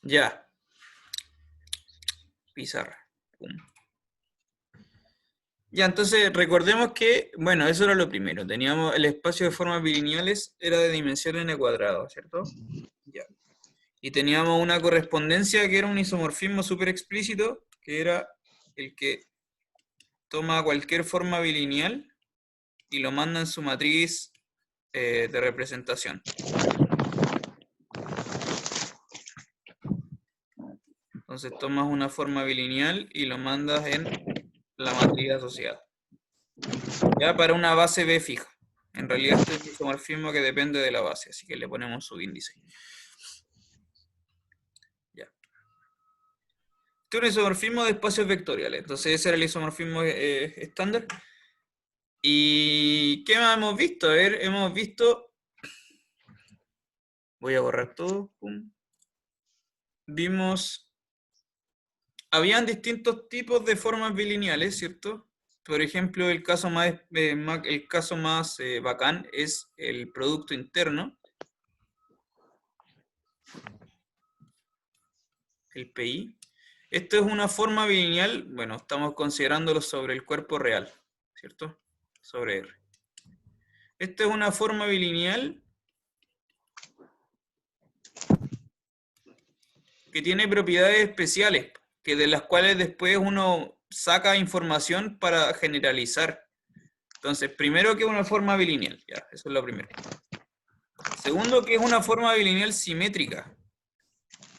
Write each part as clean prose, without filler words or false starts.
Ya. Pizarra. Pum. Ya, entonces recordemos que, bueno, eso era lo primero. Teníamos el espacio de formas bilineales, era de dimensión n cuadrado, ¿cierto? Ya. Y teníamos una correspondencia que era un isomorfismo súper explícito, que era el que toma cualquier forma bilineal y lo manda en su matriz de representación. Entonces tomas una forma bilineal y lo mandas en la matriz asociada. Ya para una base B fija. En realidad este es un isomorfismo que depende de la base, así que le ponemos su índice. Ya. Este es un isomorfismo de espacios vectoriales. Entonces ese era el isomorfismo estándar. ¿Y qué más hemos visto? A ver, hemos visto... Voy a borrar todo. Pum. Vimos... Habían distintos tipos de formas bilineales, ¿cierto? Por ejemplo, el caso más bacán es el producto interno, el PI. Esto es una forma bilineal, bueno, estamos considerándolo sobre el cuerpo real, ¿cierto? Sobre R. Esta es una forma bilineal que tiene propiedades especiales, que de las cuales después uno saca información para generalizar. Entonces, primero que es una forma bilineal, ya, eso es lo primero. Segundo, que es una forma bilineal simétrica,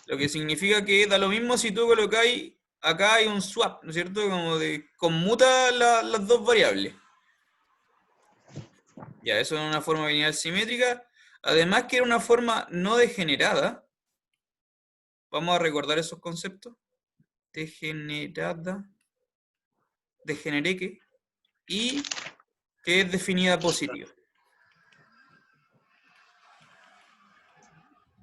lo que significa que da lo mismo si tú colocáis, acá hay un swap, ¿no es cierto? Como de conmuta las dos variables. Ya, eso es una forma bilineal simétrica. Además que era una forma no degenerada. Vamos a recordar esos conceptos. Degenerada. Degenereque. Y que es definida positiva.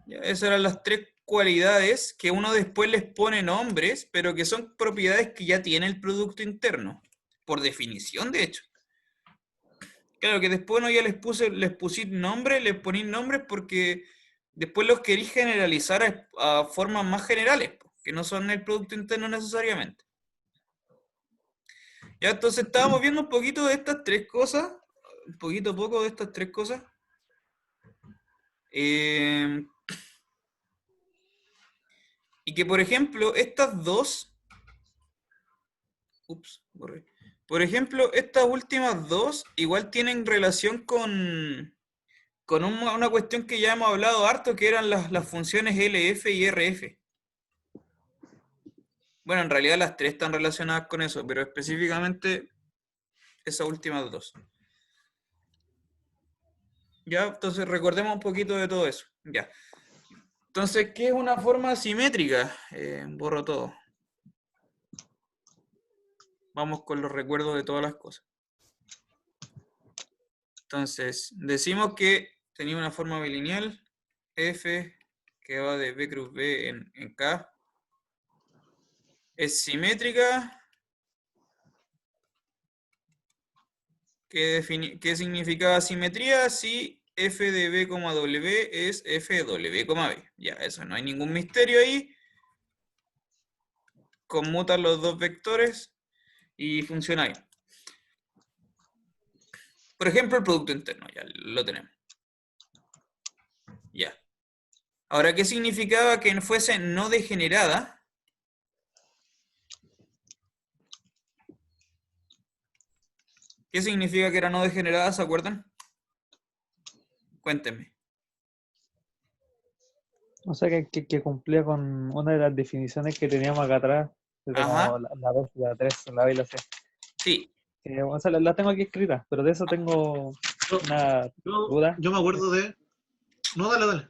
Ya, esas eran las tres cualidades que uno después les pone nombres, pero que son propiedades que ya tiene el producto interno. Por definición, de hecho. Claro que después uno ya les pusí nombres, les poní nombres porque después los querí generalizar a formas más generales, que no son el producto interno necesariamente. Ya, entonces estábamos viendo un poquito de estas tres cosas, un poquito poco de estas tres cosas. Y que, por ejemplo, estas dos, borré. Por ejemplo, estas últimas dos igual tienen relación con una cuestión que ya hemos hablado harto, que eran las funciones LF y RF. Bueno, en realidad las tres están relacionadas con eso, pero específicamente esas últimas dos. Ya, entonces recordemos un poquito de todo eso. Ya. Entonces, ¿qué es una forma simétrica? Borro todo. Vamos con los recuerdos de todas las cosas. Entonces, decimos que tenía una forma bilineal, F, que va de B cruz B en K. Es simétrica. ¿Qué significaba simetría? Si f de b, w es f de w, b. Ya, eso, no hay ningún misterio ahí. Conmutan los dos vectores y funciona bien. Por ejemplo, el producto interno, ya lo tenemos. Ya. Ahora, ¿qué significaba que fuese no degenerada? ¿Qué significa que era no degenerada? ¿Se acuerdan? Cuéntenme. O sea que cumplía con una de las definiciones que teníamos acá atrás, desde como Ajá, la 2, la 3, la B y la C. sí. O sea, la tengo aquí escrita, pero de eso tengo Yo, una duda. yo me acuerdo de. No, dale, dale.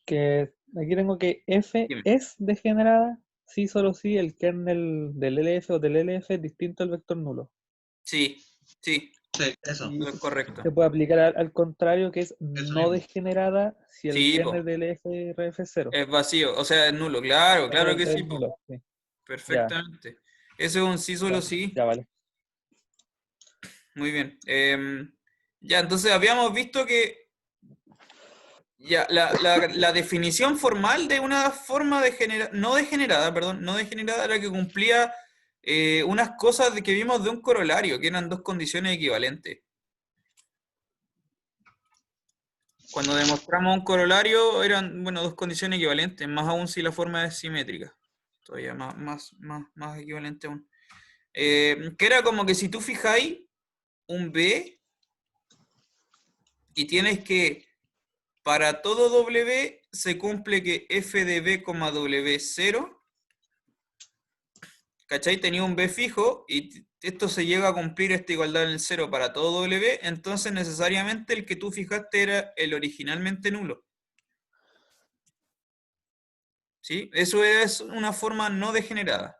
Que aquí tengo que F Dime. es degenerada, sí, solo sí, el kernel del LF o del LF es distinto al vector nulo. Sí, sí, Sí, eso. Y eso es correcto. se puede aplicar al contrario, que es Eso no mismo. degenerada si el Sí, kernel po. del RF es cero. Es vacío, o sea, es nulo, claro, claro que sí, Es po. nulo, sí. Ya, Perfectamente. Eso es un sí, solo sí. ya vale. Muy bien. Ya, entonces habíamos visto que Ya, la definición formal de una forma no degenerada, perdón, no degenerada era que cumplía unas cosas que vimos de un corolario, que eran dos condiciones equivalentes. Cuando demostramos un corolario eran, bueno, dos condiciones equivalentes, más aún si la forma es simétrica. Todavía más equivalente aún. Que era como que si tú fijáis un B y tienes que, para todo W, se cumple que f de B, W 0, ¿cachai? Tenía un B fijo y esto se llega a cumplir esta igualdad en el 0 para todo W, entonces necesariamente el que tú fijaste era el originalmente nulo. ¿Sí? Eso es una forma no degenerada.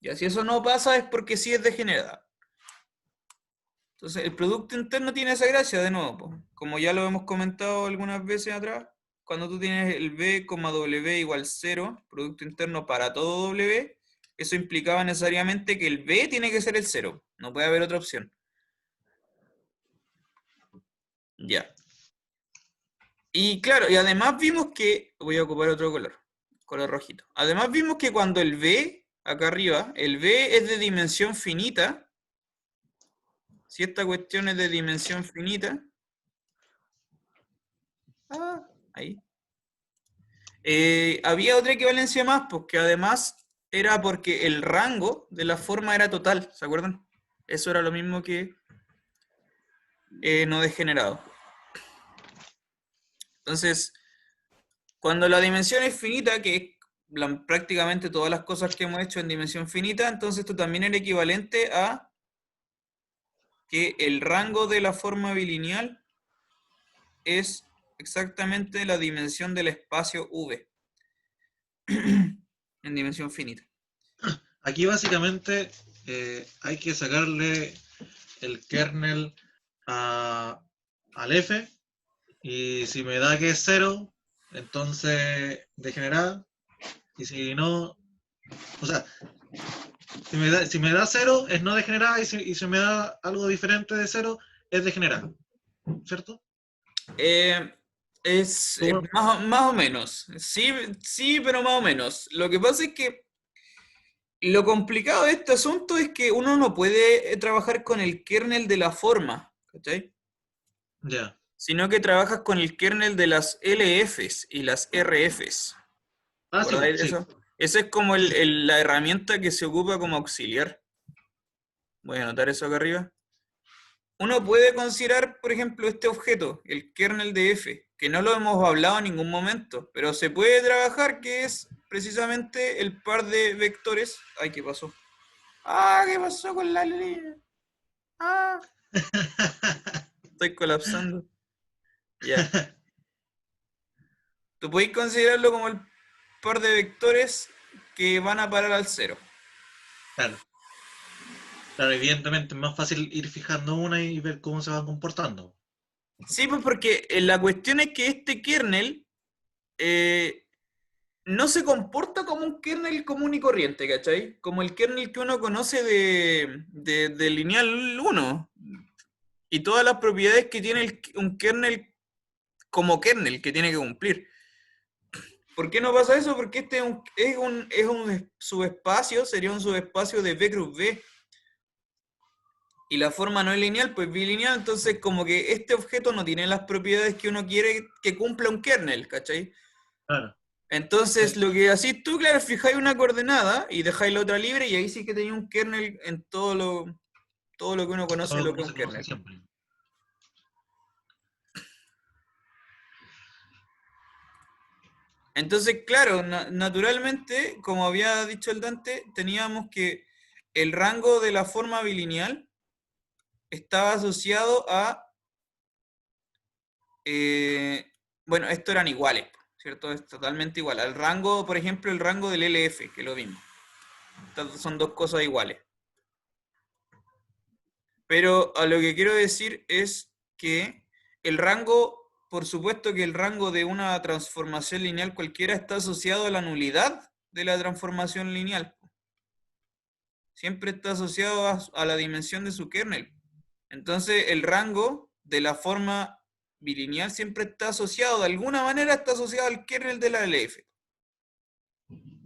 Ya, si eso no pasa es porque sí es degenerada. Entonces, el producto interno tiene esa gracia, de nuevo, po. Como ya lo hemos comentado algunas veces atrás, cuando tú tienes el B, W igual 0, producto interno para todo W, eso implicaba necesariamente que el B tiene que ser el 0, no puede haber otra opción. Ya. Y claro, y además vimos que, voy a ocupar otro color rojito. Además vimos que cuando el B, acá arriba, el B es de dimensión finita, si esta cuestión es de dimensión finita, ahí. Había otra equivalencia más, porque además era porque el rango de la forma era total, ¿se acuerdan? Eso era lo mismo que no degenerado. Entonces, cuando la dimensión es finita, que es prácticamente todas las cosas que hemos hecho en dimensión finita, entonces esto también era equivalente a que el rango de la forma bilineal es exactamente la dimensión del espacio V en dimensión finita. Aquí básicamente hay que sacarle el kernel al F, y si me da que es 0, entonces degenerada, y si no, o sea, si me da 0 es no degenerada, y si me da algo diferente de 0 es degenerada, ¿cierto? Es ¿Cómo? más o menos. Sí, sí, pero más o menos. Lo que pasa es que lo complicado de este asunto es que uno no puede trabajar con el kernel de la forma, ¿cachai? Ya. Sino que trabajas con el kernel de las LFs y las RFs. ¿Te Ah, sí, acordáis de sí. eso? Esa es como la herramienta que se ocupa como auxiliar. Voy a anotar eso acá arriba. Uno puede considerar, por ejemplo, este objeto, el kernel de F, que no lo hemos hablado en ningún momento, pero se puede trabajar que es precisamente el par de vectores. Ay, ¿qué pasó? Ah, ¿qué pasó con la línea? Ah, estoy colapsando. Ya. Tú podéis considerarlo como el par de vectores que van a parar al cero. Claro. Claro, evidentemente es más fácil ir fijando una y ver cómo se van comportando. Sí, pues porque la cuestión es que este kernel no se comporta como un kernel común y corriente, ¿cachai? Como el kernel que uno conoce de lineal 1 y todas las propiedades que tiene un kernel como kernel que tiene que cumplir. ¿Por qué no pasa eso? Porque este es un subespacio, sería un subespacio de B cruz B. Y la forma no es lineal, pues bilineal, entonces como que este objeto no tiene las propiedades que uno quiere que cumpla un kernel, ¿cachai? Claro. Entonces lo que hacís tú, claro, fijáis una coordenada y dejáis la otra libre y ahí sí que tenéis un kernel en todo lo que uno conoce Todo lo que como es se un conoce kernel. siempre. Entonces, claro, naturalmente, como había dicho el Dante, teníamos que el rango de la forma bilineal estaba asociado a, bueno, estos eran iguales, ¿cierto? Es totalmente igual. Al rango, por ejemplo, el rango del LF, que lo vimos. Estas son dos cosas iguales. Pero a lo que quiero decir es que el rango, por supuesto que el rango de una transformación lineal cualquiera está asociado a la nulidad de la transformación lineal. Siempre está asociado a la dimensión de su kernel. Entonces, el rango de la forma bilineal siempre está asociado, de alguna manera está asociado al kernel de la LF.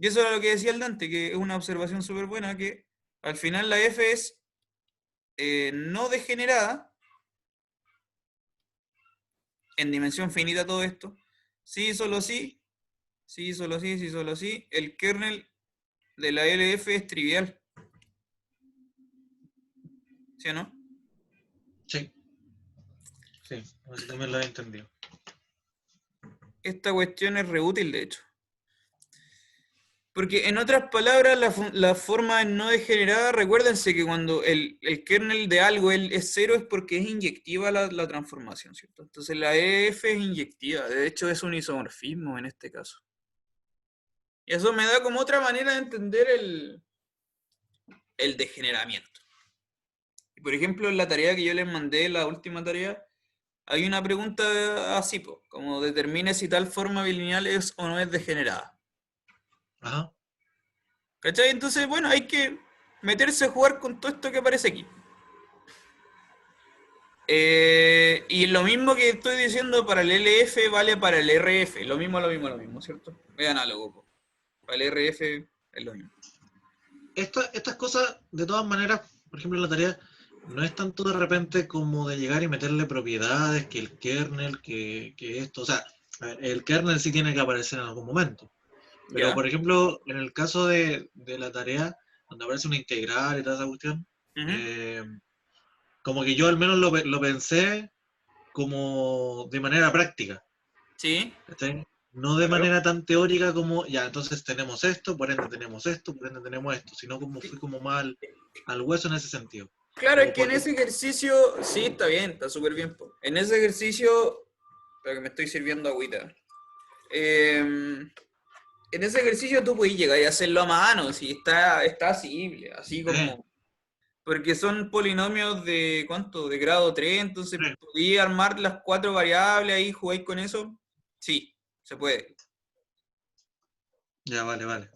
Y eso era lo que decía el Dante, que es una observación súper buena, que al final la F es no degenerada, en dimensión finita todo esto, sí, solo sí, sí, solo sí, sí, solo sí, el kernel de la LF es trivial. ¿Sí o no? Sí. Sí, así también lo he entendido. Esta cuestión es reútil, de hecho. Porque en otras palabras, la forma no degenerada, recuérdense que cuando el kernel de algo es cero es porque es inyectiva la transformación, ¿cierto? Entonces la EF es inyectiva, de hecho es un isomorfismo en este caso. Y eso me da como otra manera de entender el degeneramiento. Y por ejemplo, en la tarea que yo les mandé, la última tarea, hay una pregunta así, como determine si tal forma bilineal es o no es degenerada. Ajá. ¿Cachai? Entonces, bueno, hay que meterse a jugar con todo esto que aparece aquí. Y lo mismo que estoy diciendo para el LF vale para el RF. Lo mismo, ¿cierto? Es análogo. Po. Para el RF es lo mismo. Estas cosas, de todas maneras, por ejemplo, en la tarea, no es tanto de repente como de llegar y meterle propiedades, que el kernel, que esto. O sea, a ver, el kernel sí tiene que aparecer en algún momento. Pero, ¿Ya? por ejemplo, en el caso de la tarea, donde aparece una integral y toda esa cuestión, Ujú. como que yo al menos lo pensé como de manera práctica. Sí, ¿Cachai? No de claro. manera tan teórica como, ya, entonces tenemos esto, por ende tenemos esto, por ende tenemos esto, sino como fui como mal al hueso en ese sentido. Claro, es Como que en por, ese ejercicio, sí, está bien, está súper bien. Po. En ese ejercicio, espera que me estoy sirviendo agüita. En ese ejercicio tú puedes llegar y hacerlo a mano, si está asible, así como. Porque son polinomios de, ¿cuánto? De grado 3, entonces sí, podía armar las 4 variables ahí, jugáis con eso. Sí, se puede. ya, vale, vale.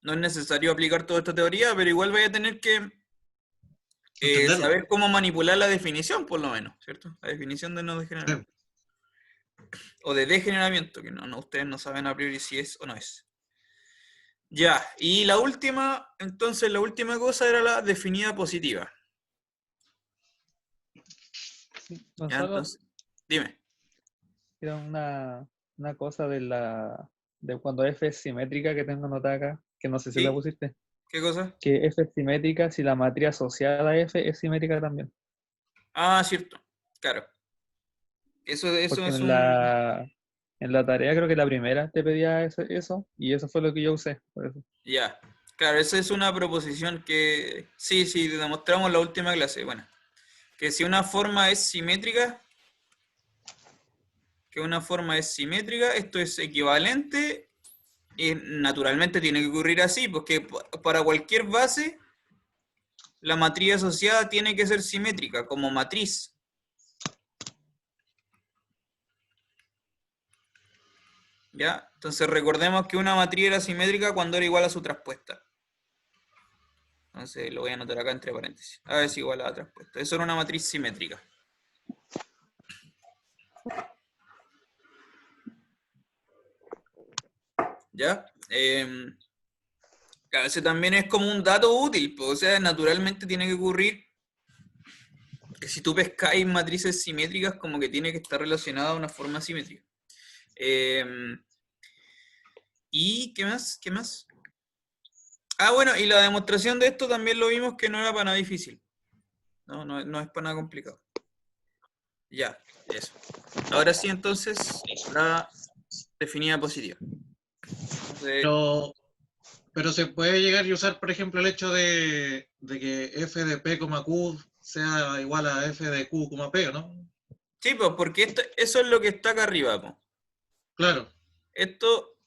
No es necesario aplicar toda esta teoría, pero igual vais a tener que Entenderlo. saber cómo manipular la definición, por lo menos, ¿cierto? La definición de no Sí. degeneramiento. O de degeneramiento, que no, ustedes no saben a priori si es o no es. Ya, y la última, entonces la última cosa era la definida positiva. Sí, Ya, Gonzalo, entonces, dime. era una cosa de cuando F es simétrica que tengo anotada acá, que no sé si la ¿Sí? pusiste, ¿Qué cosa? que F es simétrica si la matriz asociada a F es simétrica también. Ah, cierto. Claro. Eso Porque es un... en la tarea creo que la primera te pedía eso y eso fue lo que yo usé. Por eso. Ya. Claro, esa es una proposición que... Sí, sí, demostramos en la última clase. Bueno, que si una forma es simétrica, esto es equivalente y naturalmente tiene que ocurrir así, porque para cualquier base, la matriz asociada tiene que ser simétrica, como matriz. ¿Ya? Entonces recordemos que una matriz era simétrica cuando era igual a su traspuesta. Entonces lo voy a anotar acá entre paréntesis. A es igual a la traspuesta. Eso era una matriz simétrica. ¿Ya? Claro, ese también es como un dato útil, pues, o sea, naturalmente tiene que ocurrir que si tú pescáis matrices simétricas, como que tiene que estar relacionada a una forma simétrica. ¿Y qué más? ¿Qué más? Ah, bueno, y la demostración de esto también lo vimos que no era para nada difícil. No es para nada complicado. Ya, eso. Ahora sí, entonces, la definida positiva. Entonces, Pero, pero se puede llegar y usar, por ejemplo, el hecho de que f de p, q sea igual a f de q, p, ¿o no? sí, pues, porque eso es lo que está acá arriba, pues. Claro, Esto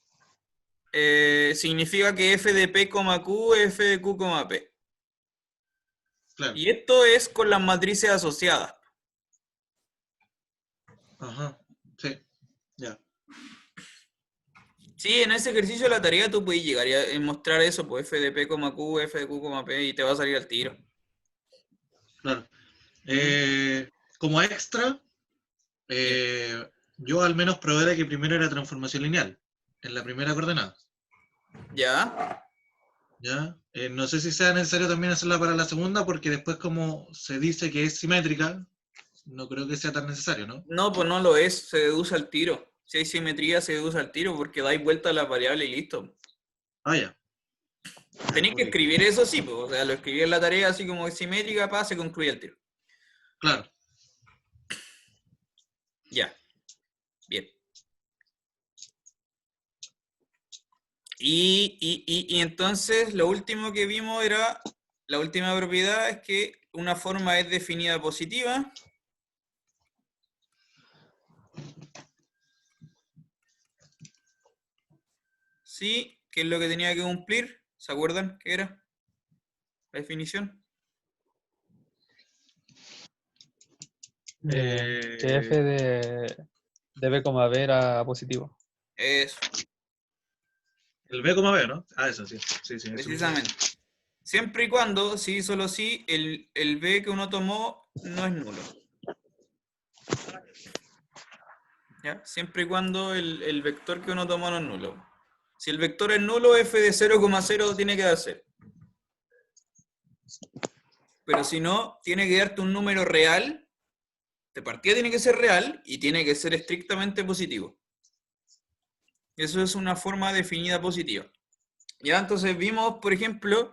significa que f de p, q es f de q, p. claro. Y esto es con las matrices asociadas. Ajá, sí, ya. Sí, en ese ejercicio de la tarea tú puedes llegar y mostrar eso, pues f de p, q, f de q, p, y te va a salir al tiro. Claro. ¿Mm? Como extra, Yo al menos probé de que primero era transformación lineal, en la primera coordenada. ¿Ya? ¿Ya? No sé si sea necesario también hacerla para la segunda, porque después como se dice que es simétrica, no creo que sea tan necesario, ¿no? No, pues no lo es, se deduce al tiro. Si hay simetría, se deduce al tiro porque dais vuelta a la variable y listo. Ah, ya. Tenéis que Ok. escribir eso, sí, pues, o sea, lo escribí en la tarea así como es simétrica, se concluye el tiro. Claro. Ya, bien. Y entonces lo último que vimos era, la última propiedad es que una forma es definida positiva. Sí, ¿qué es lo que tenía que cumplir? ¿Se acuerdan qué era la definición? Que f de b, B era positivo. Eso, El B, B, ¿no? Ah, eso sí. Sí, sí, eso mismo. precisamente. Siempre y cuando, sí, solo sí, el B que uno tomó no es nulo. ¿Ya? Siempre y cuando el vector que uno tomó no es nulo. Si el vector es nulo, f de 0,0 tiene que dar 0. Pero si no, tiene que darte un número real. De partida tiene que ser real y tiene que ser estrictamente positivo. Eso es una forma definida positiva. Ya, entonces vimos, por ejemplo,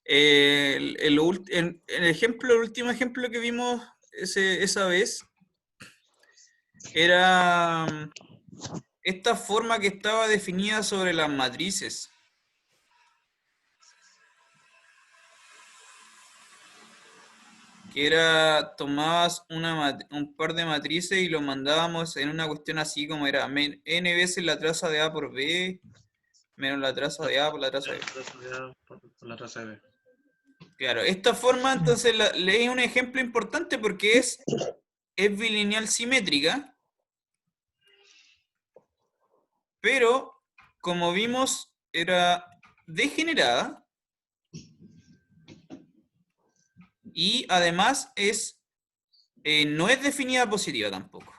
el último ejemplo que vimos esa vez era esta forma que estaba definida sobre las matrices. Que era, tomabas un par de matrices y lo mandábamos en una cuestión así como era n veces la traza de A por B, menos la traza de A por la traza de B. Por la traza de B. Claro, esta forma entonces leí un ejemplo importante porque es bilineal simétrica, pero como vimos era degenerada y además no es definida positiva tampoco.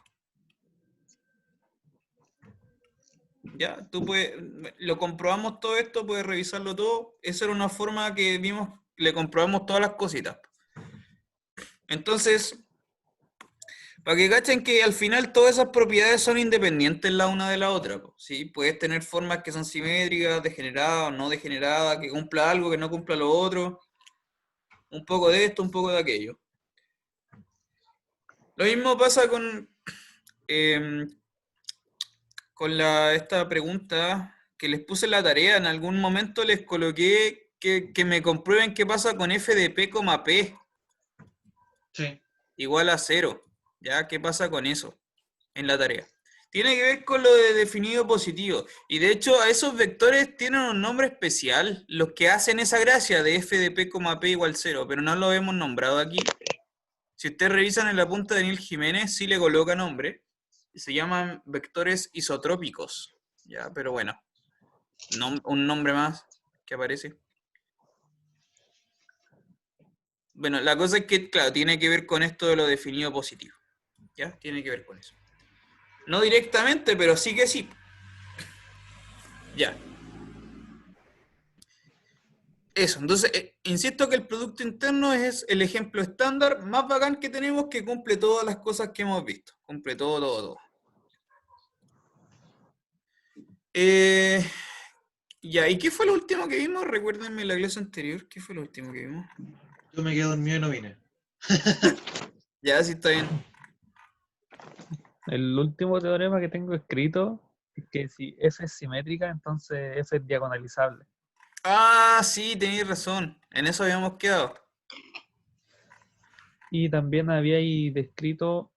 Ya, tú puedes, lo comprobamos todo esto, puedes revisarlo todo. Esa era una forma que vimos, le comprobamos todas las cositas. Entonces, para que cachen que al final todas esas propiedades son independientes la una de la otra. ¿Sí? Puedes tener formas que son simétricas, degeneradas o no degeneradas, que cumpla algo, que no cumpla lo otro. Un poco de esto, un poco de aquello. Lo mismo pasa con esta pregunta que les puse en la tarea. En algún momento les coloqué que me comprueben qué pasa con f de p, p Sí. igual a 0. ¿Ya? ¿Qué pasa con eso en la tarea? Tiene que ver con lo de definido positivo. Y de hecho, a esos vectores tienen un nombre especial, los que hacen esa gracia de f de p, p igual 0, pero no lo hemos nombrado aquí. Si ustedes revisan en la punta de Daniel Jiménez, sí le coloca nombre. Se llaman vectores isotrópicos. ¿Ya? Pero bueno, un nombre más que aparece. Bueno, la cosa es que, claro, tiene que ver con esto de lo definido positivo. ¿Ya? Tiene que ver con eso. No directamente, pero sí que sí. Ya. Eso, entonces, insisto que el producto interno es el ejemplo estándar más bacán que tenemos, que cumple todas las cosas que hemos visto. Cumple todo. Ya, ¿y qué fue lo último que vimos? Recuérdenme la clase anterior, ¿qué fue lo último que vimos? Yo me quedé dormido y no vine. Ya, sí está bien. El último teorema que tengo escrito es que si f es simétrica, entonces f es diagonalizable. Ah, sí, tenéis razón. En eso habíamos quedado. Y también había ahí descrito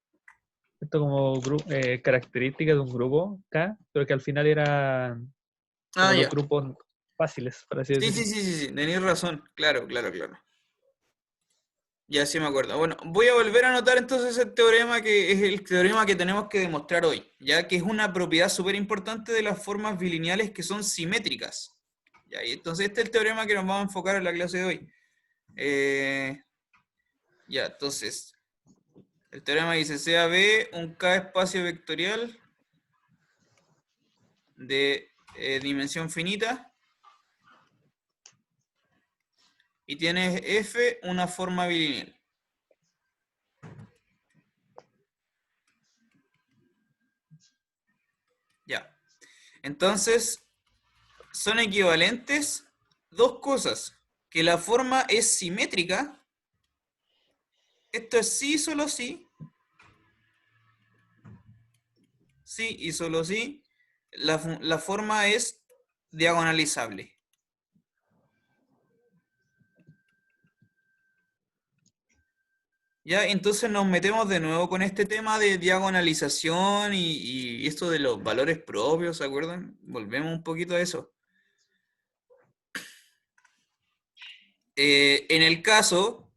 esto como características de un grupo K, pero que al final eran Ah, como los ya. grupos fáciles, por así Sí, decirlo. sí, tenéis razón. Claro. Ya sí me acuerdo. Bueno, voy a volver a anotar entonces el teorema que es el teorema que tenemos que demostrar hoy, ya que es una propiedad súper importante de las formas bilineales que son simétricas. Ya, y entonces este es el teorema que nos vamos a enfocar en la clase de hoy. Ya, entonces, El teorema dice, sea B un K espacio vectorial de dimensión finita y tienes F una forma bilineal. Ya. Entonces, son equivalentes dos cosas. Que la forma es simétrica. Esto es sí, solo sí. Sí y solo sí. La forma es diagonalizable. Ya, entonces nos metemos de nuevo con este tema de diagonalización y esto de los valores propios, ¿se acuerdan? Volvemos un poquito a eso. En el caso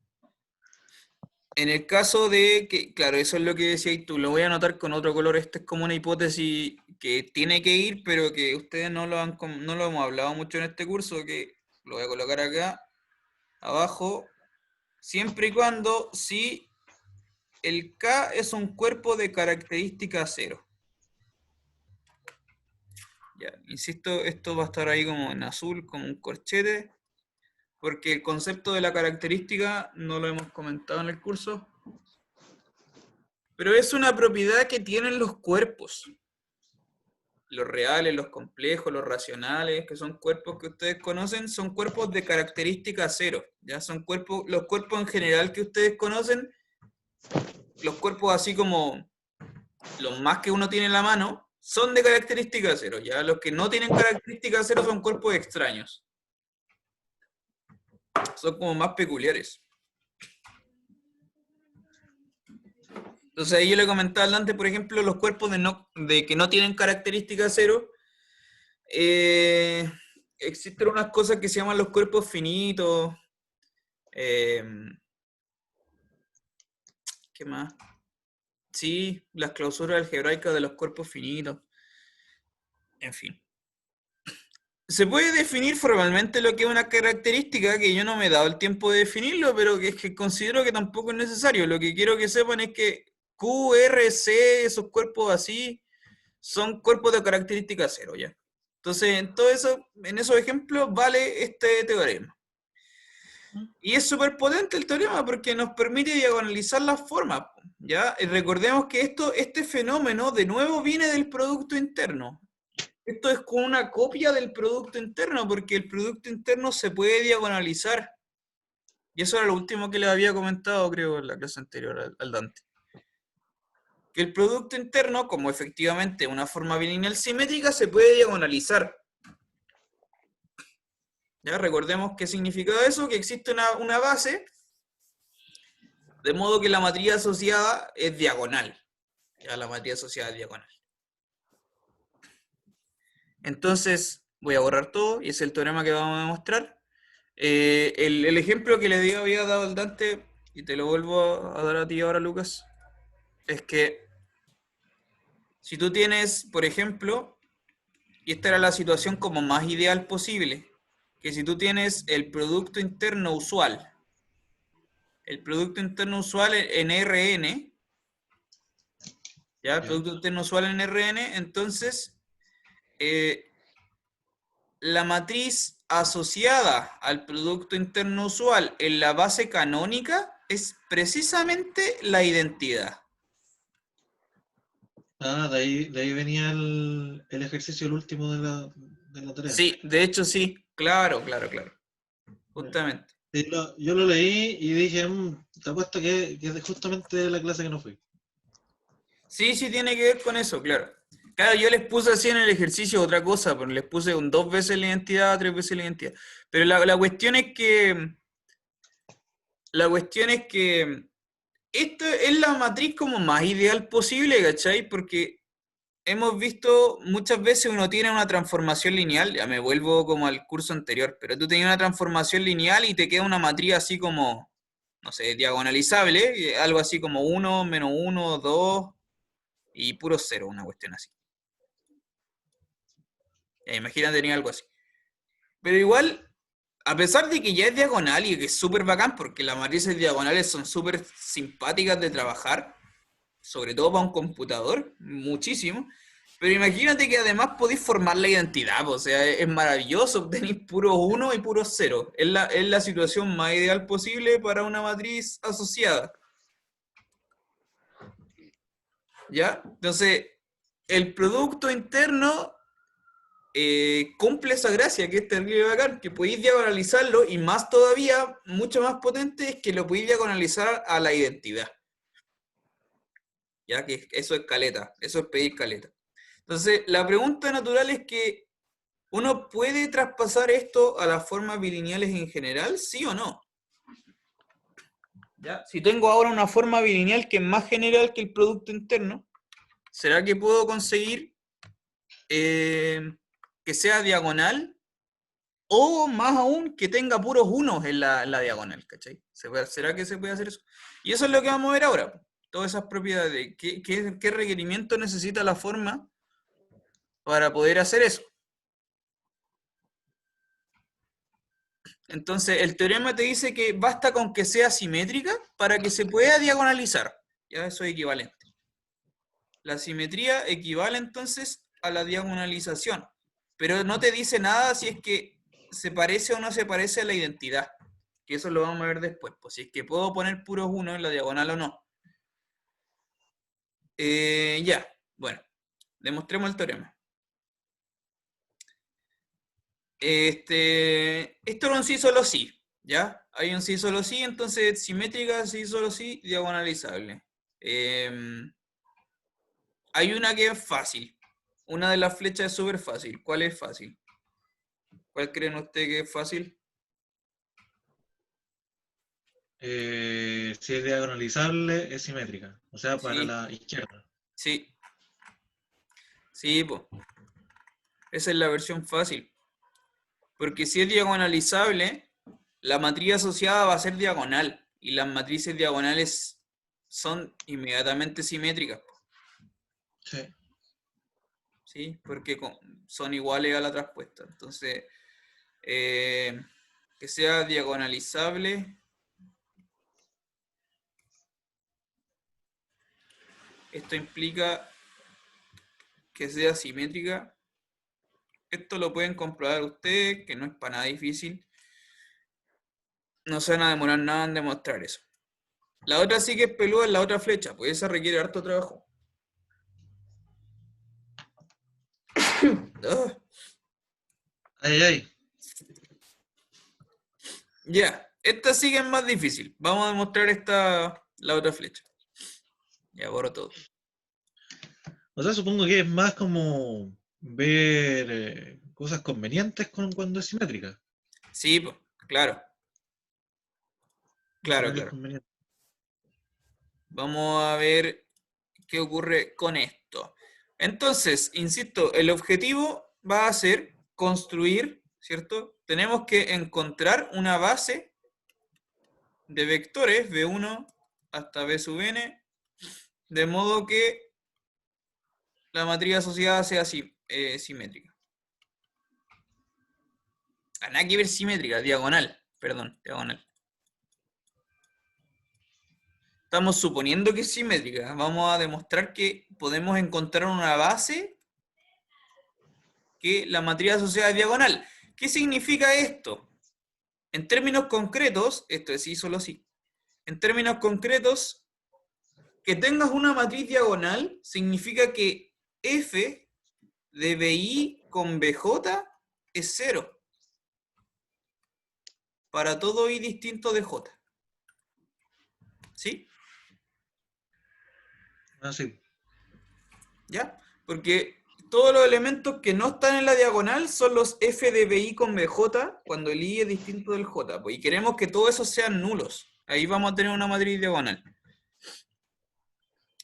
de que, claro, eso es lo que decías tú, lo voy a anotar con otro color, esta es como una hipótesis que tiene que ir, pero que ustedes no lo hemos hablado mucho en este curso, que lo voy a colocar acá, abajo, siempre y cuando si el K es un cuerpo de característica cero. Ya, insisto, esto va a estar ahí como en azul, como un corchete, porque el concepto de la característica no lo hemos comentado en el curso, pero es una propiedad que tienen los cuerpos, los reales, los complejos, los racionales, que son cuerpos que ustedes conocen, son cuerpos de característica cero, ya son cuerpos, los cuerpos en general que ustedes conocen, los cuerpos así como los más que uno tiene en la mano, son de característica cero, ya los que no tienen característica cero son cuerpos extraños. Son como más peculiares. Entonces ahí yo le comentaba antes, por ejemplo, los cuerpos de que no tienen característica cero, existen unas cosas que se llaman los cuerpos finitos. ¿Qué más? Sí, las clausuras algebraicas de los cuerpos finitos. En fin. Se puede definir formalmente lo que es una característica, que yo no me he dado el tiempo de definirlo, pero que es que considero que tampoco es necesario. Lo que quiero que sepan es que Q, R, C, esos cuerpos así, son cuerpos de característica cero, ¿ya? Entonces, en todo eso, en esos ejemplos, vale este teorema. Y es súper potente el teorema porque nos permite diagonalizar las formas, ¿ya? Y recordemos que este fenómeno, de nuevo, viene del producto interno. Esto es como una copia del producto interno, porque el producto interno se puede diagonalizar. Y eso era lo último que les había comentado, creo, en la clase anterior al Dante. Que el producto interno, como efectivamente una forma bilineal simétrica, se puede diagonalizar. ¿Ya? Recordemos qué significaba eso, que existe una base, de modo que la matriz asociada es diagonal. Ya, la matriz asociada es diagonal. Entonces, voy a borrar todo, y es el teorema que vamos a demostrar. El ejemplo que le había dado al Dante, y te lo vuelvo a dar a ti ahora, Lucas, es que si tú tienes, por ejemplo, y esta era la situación como más ideal posible, que si tú tienes el producto interno usual en Rn, ¿ya? El producto interno usual en Rn, entonces la matriz asociada al producto interno usual en la base canónica es precisamente la identidad. Ah, de ahí venía el ejercicio, el último de la tarea. Sí, de hecho sí, claro. Justamente. Sí, yo lo leí y dije, te apuesto que es justamente la clase que no fui. Sí, tiene que ver con eso, claro. Claro, yo les puse así en el ejercicio otra cosa, pero les puse un 2 veces la identidad, 3 veces la identidad. Pero la cuestión es que esta es la matriz como más ideal posible, ¿cachai? Porque hemos visto muchas veces uno tiene una transformación lineal, ya me vuelvo como al curso anterior, pero tú tenías una transformación lineal y te queda una matriz así como, no sé, diagonalizable, algo así como 1, menos 1, 2 y puro 0, una cuestión así. Imagínate, tenía algo así. Pero igual, a pesar de que ya es diagonal y que es súper bacán, porque las matrices diagonales son súper simpáticas de trabajar, sobre todo para un computador, muchísimo. Pero imagínate que además podéis formar la identidad, o sea, es maravilloso, tenéis puros 1 y puros 0. Es la situación más ideal posible para una matriz asociada. ¿Ya? Entonces, el producto interno cumple esa gracia, que es terrible bacán, que podéis diagonalizarlo, y más todavía, mucho más potente, es que lo podéis diagonalizar a la identidad. Ya que eso es caleta, eso es pedir caleta. Entonces, la pregunta natural es que ¿uno puede traspasar esto a las formas bilineales en general? ¿Sí o no? ¿Ya? Si tengo ahora una forma bilineal que es más general que el producto interno, ¿será que puedo conseguir que sea diagonal? O más aún, que tenga puros unos en la diagonal, ¿cachai? ¿Será que se puede hacer eso? Y eso es lo que vamos a ver ahora. Todas esas propiedades. ¿Qué requerimiento necesita la forma para poder hacer eso? Entonces, el teorema te dice que basta con que sea simétrica para que se pueda diagonalizar. Ya eso es equivalente. La simetría equivale entonces a la diagonalización. Pero no te dice nada si es que se parece o no se parece a la identidad. Que eso lo vamos a ver después. Pues si es que puedo poner puros 1 en la diagonal o no. Ya, bueno. Demostremos el teorema. Esto era un sí solo sí, ¿ya? Hay un sí solo sí, entonces simétrica, sí solo sí, diagonalizable. Hay una que es fácil. Una de las flechas es súper fácil. ¿Cuál es fácil? ¿Cuál creen ustedes que es fácil? Si es diagonalizable, es simétrica. O sea, para Sí, la izquierda. sí. Sí, pues. Esa es la versión fácil. Porque si es diagonalizable, la matriz asociada va a ser diagonal. Y las matrices diagonales son inmediatamente simétricas. Sí. ¿Sí? Porque son iguales a la traspuesta. Entonces, que sea diagonalizable. Esto implica que sea simétrica. Esto lo pueden comprobar ustedes, que no es para nada difícil. No se van a demorar nada en demostrar eso. La otra sí que es peluda, es la otra flecha, pues esa requiere harto trabajo. Ah, Ay, ay. ya, esta sí que es más difícil. Vamos a demostrar la otra flecha. Ya borro todo. O sea, supongo que es más como ver cosas convenientes cuando es simétrica. Sí, pues, claro, claro, Escenarios claro. convenientes. Vamos a ver qué ocurre con esto. Entonces, insisto, el objetivo va a ser construir, ¿cierto? Tenemos que encontrar una base de vectores V1 hasta V sub n, de modo que la matriz asociada sea simétrica. Nada que ver simétrica, diagonal, perdón, diagonal. Estamos suponiendo que es simétrica. Vamos a demostrar que podemos encontrar una base que la matriz asociada es diagonal. ¿Qué significa esto? En términos concretos, esto es sí, solo sí. En términos concretos, que tengas una matriz diagonal significa que f de BI con BJ es 0. Para todo i distinto de j. ¿Sí? Ah, sí. ¿Ya? Porque todos los elementos que no están en la diagonal son los f de BI con BJ cuando el i es distinto del j. Pues, y queremos que todos esos sean nulos. Ahí vamos a tener una matriz diagonal.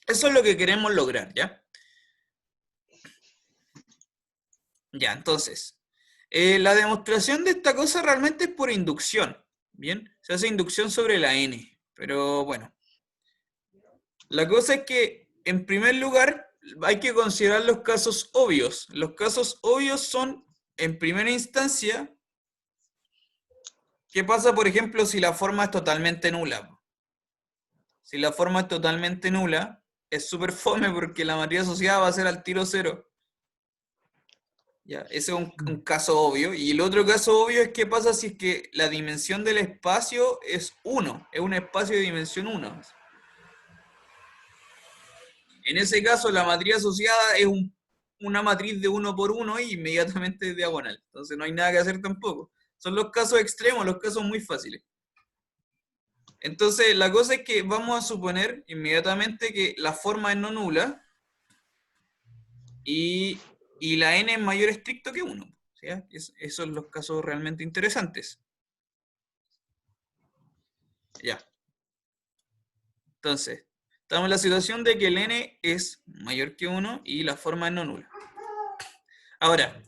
Eso es lo que queremos lograr, ¿ya? Ya, entonces, la demostración de esta cosa realmente es por inducción, ¿bien? Se hace inducción sobre la n, pero bueno. La cosa es que, en primer lugar, hay que considerar los casos obvios. Los casos obvios son, en primera instancia, ¿qué pasa, por ejemplo, si la forma es totalmente nula? Si la forma es totalmente nula, es súper fome porque la matriz asociada va a ser al tiro 0. Ya, ese es un caso obvio. Y el otro caso obvio es qué pasa si es que la dimensión del espacio es 1, es un espacio de dimensión 1. En ese caso, la matriz asociada es una matriz de 1 por 1 y inmediatamente es diagonal. Entonces no hay nada que hacer tampoco. Son los casos extremos, los casos muy fáciles. Entonces, la cosa es que vamos a suponer inmediatamente que la forma es no nula y la n es mayor estricto que 1. ¿Sí? Esos son los casos realmente interesantes. Ya. Entonces, estamos en la situación de que el n es mayor que 1 y la forma es no nula. Ahora,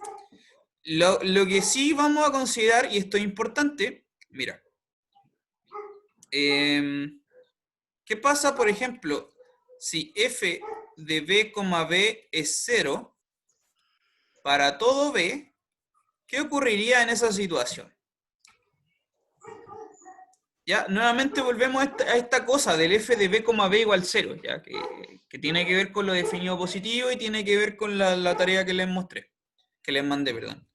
lo que sí vamos a considerar, y esto es importante, mira. ¿Qué pasa, por ejemplo, si f de b, b es 0 para todo b? ¿Qué ocurriría en esa situación? Ya, nuevamente volvemos a esta cosa del f de b, b igual 0, ya, que tiene que ver con lo definido positivo y tiene que ver con la tarea que les mostré, que les mandé, perdón.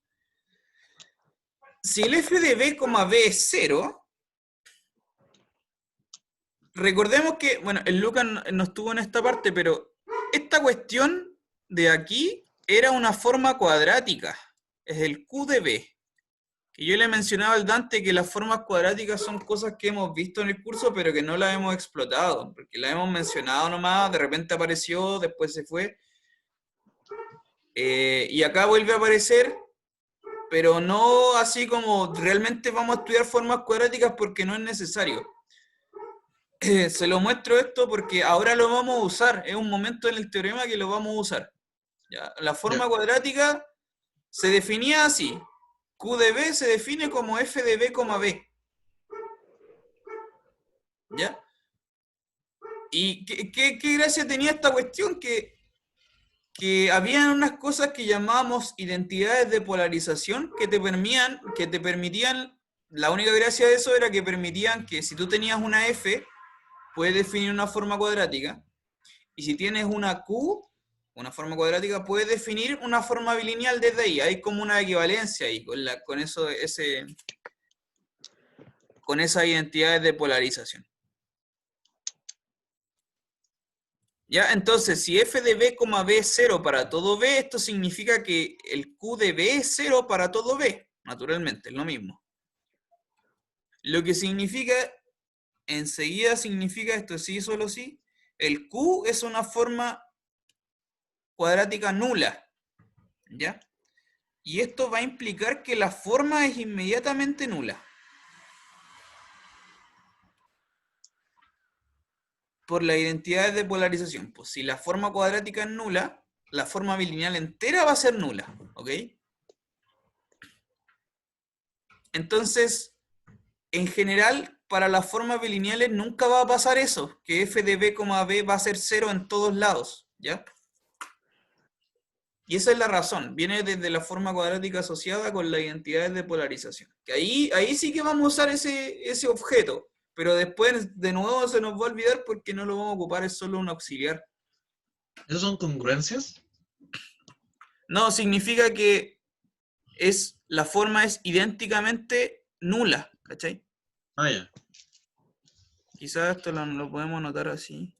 Si el f de b, b es 0, recordemos que, bueno, el Lucas no estuvo en esta parte, pero esta cuestión de aquí era una forma cuadrática, es el q de b. Que yo le mencionaba al Dante que las formas cuadráticas son cosas que hemos visto en el curso, pero que no las hemos explotado, porque las hemos mencionado nomás, de repente apareció, después se fue. Y acá vuelve a aparecer, pero no así como realmente vamos a estudiar formas cuadráticas porque no es necesario. Se lo muestro esto porque ahora lo vamos a usar, es un momento en el teorema que lo vamos a usar. ¿Ya? La forma cuadrática se definía así. Q de b se define como f de b, b. ¿Ya? ¿Y qué gracia tenía esta cuestión? Que habían unas cosas que llamábamos identidades de polarización que te permitían, la única gracia de eso era que permitían que si tú tenías una f, puedes definir una forma cuadrática, y si tienes una q, una forma cuadrática, puedes definir una forma bilineal desde ahí. Hay como una equivalencia ahí con esas identidades de polarización. ¿Ya? Entonces, si f de b, b es 0 para todo b, esto significa que el q de b es 0 para todo b, naturalmente, es lo mismo. Lo que significa, enseguida significa esto, sí, solo sí, el q es una forma cuadrática nula, ¿ya? Y esto va a implicar que la forma es inmediatamente nula. Por las identidades de polarización. Pues si la forma cuadrática es nula, la forma bilineal entera va a ser nula, ¿ok? Entonces, en general, para las formas bilineales nunca va a pasar eso, que f de b, b va a ser 0 en todos lados, ¿ya? Y esa es la razón, viene desde la forma cuadrática asociada con las identidades de polarización. Que ahí sí que vamos a usar ese objeto, pero después de nuevo se nos va a olvidar porque no lo vamos a ocupar, es solo un auxiliar. ¿Esos son congruencias? No, significa que la forma es idénticamente nula, ¿cachai? Ah, ya. Quizás esto lo podemos notar así.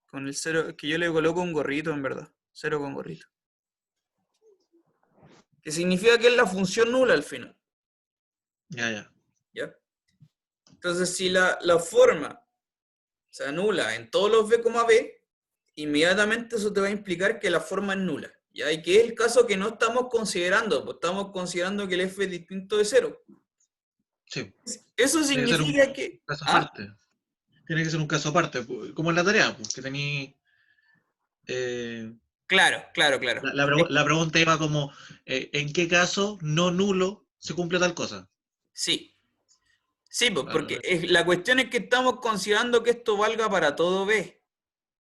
Con el 0, que yo le coloco un gorrito en verdad. 0 con gorrito. Que significa que es la función nula al final. Ya. ¿Ya? Entonces, si la forma se anula en todos los b, b, inmediatamente eso te va a implicar que la forma es nula. ¿Ya? Y que es el caso que no estamos considerando, pues estamos considerando que el f es distinto de 0. Sí. Eso significa que... Caso aparte. Tiene que ser un caso aparte, como en la tarea, que tení... Claro. La pregunta iba como, ¿en qué caso no nulo se cumple tal cosa? Sí. Sí, pues, Claro, porque la cuestión es que estamos considerando que esto valga para todo B.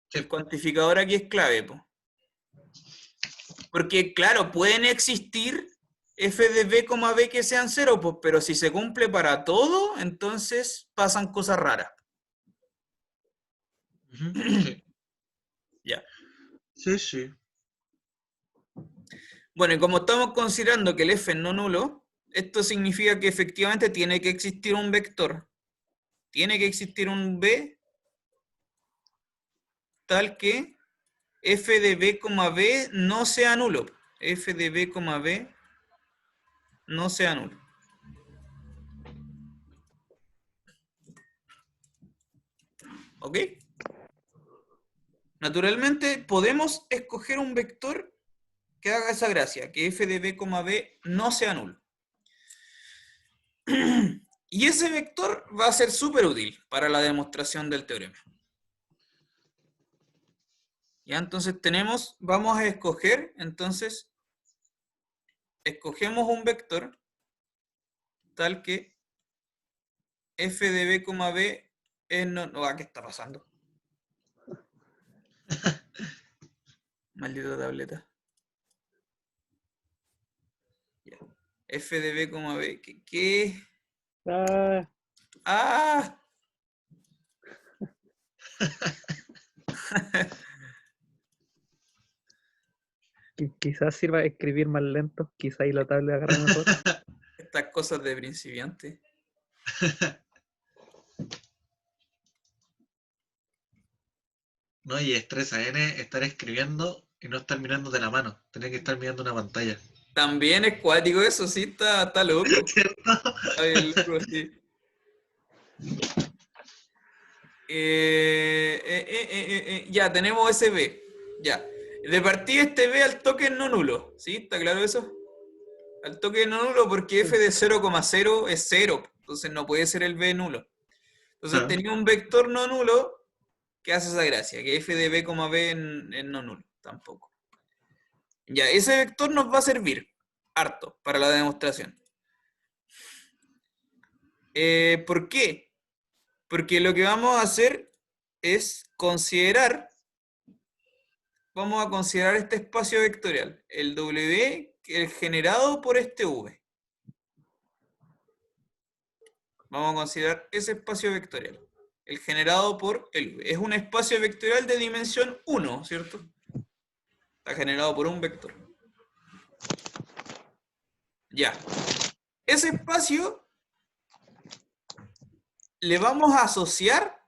sí. El cuantificador aquí es clave, pues. Porque, claro, pueden existir f de b, b que sean 0, pues, pero si se cumple para todo, entonces pasan cosas raras. Sí. Sí, sí. Bueno, y como estamos considerando que el F es no nulo, esto significa que efectivamente tiene que existir un vector. Tiene que existir un B tal que f de b, b no sea nulo. F de b, b no sea nulo. ¿Ok? Naturalmente podemos escoger un vector que haga esa gracia, que f de b, b no sea nulo. Y ese vector va a ser súper útil para la demostración del teorema. Ya, entonces vamos a escoger, entonces, escogemos un vector tal que f de b, b es no... ¿Qué está pasando? Maldita tableta. Ya. F de b, b. ¿Qué? Ah, ¡Ah! quizás sirva escribir más lento, quizás ahí la tablet agarre mejor. Estas cosas de principiante. No, y estresa N estar escribiendo y no estar mirando de la mano. Tener que estar mirando una pantalla. También es cuático eso, sí, está loco. ¿Cierto? Está bien loco, sí. Ya, tenemos ese B. Ya. De partida este B al toque es no nulo. ¿Sí? ¿Está claro eso? Al toque es no nulo porque f de 0,0 es 0. Entonces no puede ser el B nulo. Entonces Claro. tenía un vector no nulo que hace esa gracia, que f de b, b es no nulo. Tampoco. Ya, ese vector nos va a servir harto para la demostración. ¿Por qué? Porque lo que vamos a hacer es vamos a considerar este espacio vectorial, el W, el generado por este V. Vamos a considerar ese espacio vectorial, el generado por el V. Es un espacio vectorial de dimensión 1, ¿cierto? Está generado por un vector. Ya. Ese espacio le vamos a asociar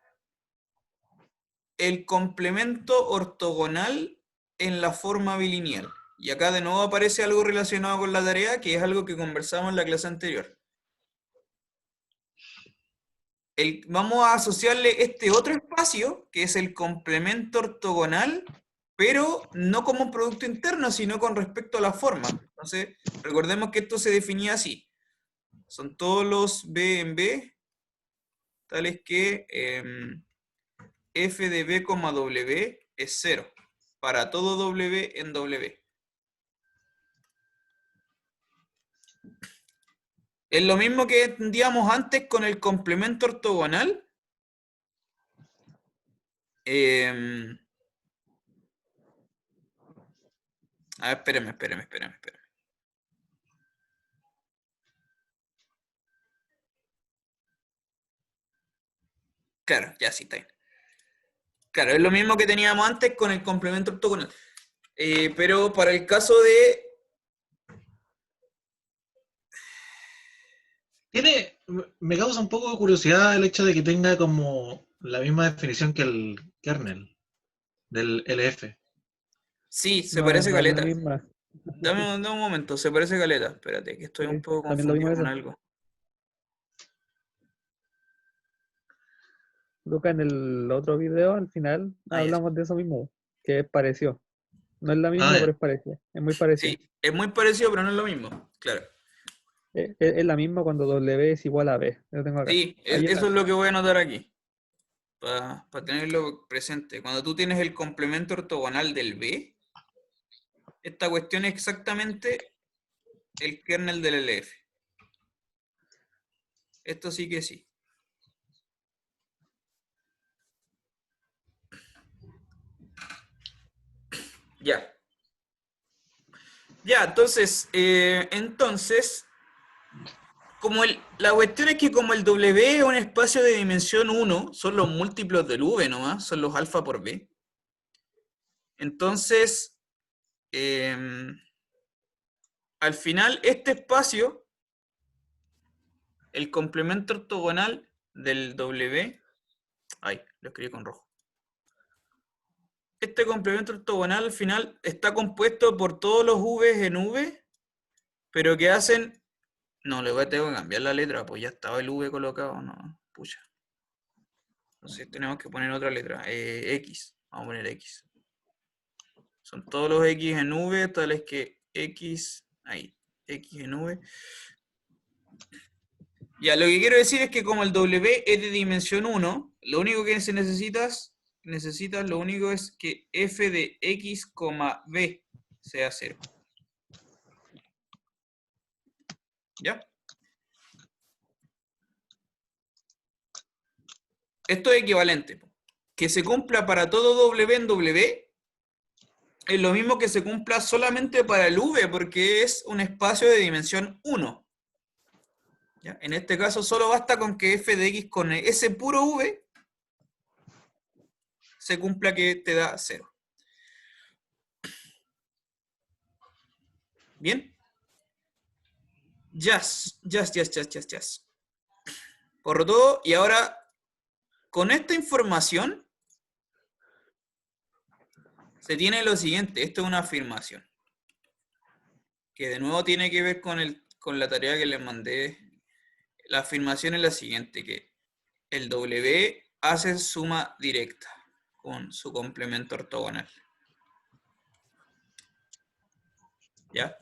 el complemento ortogonal en la forma bilineal. Y acá de nuevo aparece algo relacionado con la tarea, que es algo que conversamos en la clase anterior. Vamos a asociarle este otro espacio, que es el complemento ortogonal, pero no como un producto interno, sino con respecto a la forma. Entonces, recordemos que esto se definía así. Son todos los B en B, tales que f de b, w es 0 para todo w en w. Es lo mismo que entendíamos antes con el complemento ortogonal. A ver, espérame. Claro, ya sí está bien. Claro, es lo mismo que teníamos antes con el complemento ortogonal. Pero para el caso de... Me causa un poco de curiosidad el hecho de que tenga como la misma definición que el kernel del LF. Sí, se No, parece no es la caleta. misma. Dame un momento, se parece caleta. Espérate, que estoy un Sí, poco también lo vimos confundido con eso. algo. Luca, en el otro video, al final, Ah, ya. hablamos de eso mismo, que es parecido. No es la Ah, misma, ya. pero es parecida. Es muy parecida. Sí, es muy parecido, pero no es lo mismo. Claro. Es la misma cuando W es igual a B. Lo tengo acá. Sí, Ahí eso está. es lo que voy a anotar aquí, para tenerlo presente. Cuando tú tienes el complemento ortogonal del B, esta cuestión es exactamente el kernel del LF. Esto sí que sí. Ya. Ya, entonces, la cuestión es que como el W es un espacio de dimensión 1, son los múltiplos del V nomás, son los alfa por B. Entonces, al final, este espacio, el complemento ortogonal del W, ay, lo escribí con rojo. Este complemento ortogonal al final está compuesto por todos los V's en V, pero que hacen... No, tengo que cambiar la letra, pues ya estaba el V colocado, no, pucha. Entonces tenemos que poner otra letra, X, vamos a poner X. Son todos los X en V, tales que X, ahí, X en V. Ya, lo que quiero decir es que como el W es de dimensión 1, lo único que se necesitas, lo único es que f de x, b sea 0. ¿Ya? Esto es equivalente. Que se cumpla para todo W en W es lo mismo que se cumpla solamente para el V, porque es un espacio de dimensión 1. ¿Ya? En este caso solo basta con que f de x con ese puro V se cumpla que te da 0. ¿Bien? Yes. Por todo, y ahora, con esta información, se tiene lo siguiente. Esto es una afirmación. Que de nuevo tiene que ver con la tarea que les mandé. La afirmación es la siguiente, que el W hace suma directa con su complemento ortogonal. ¿Ya?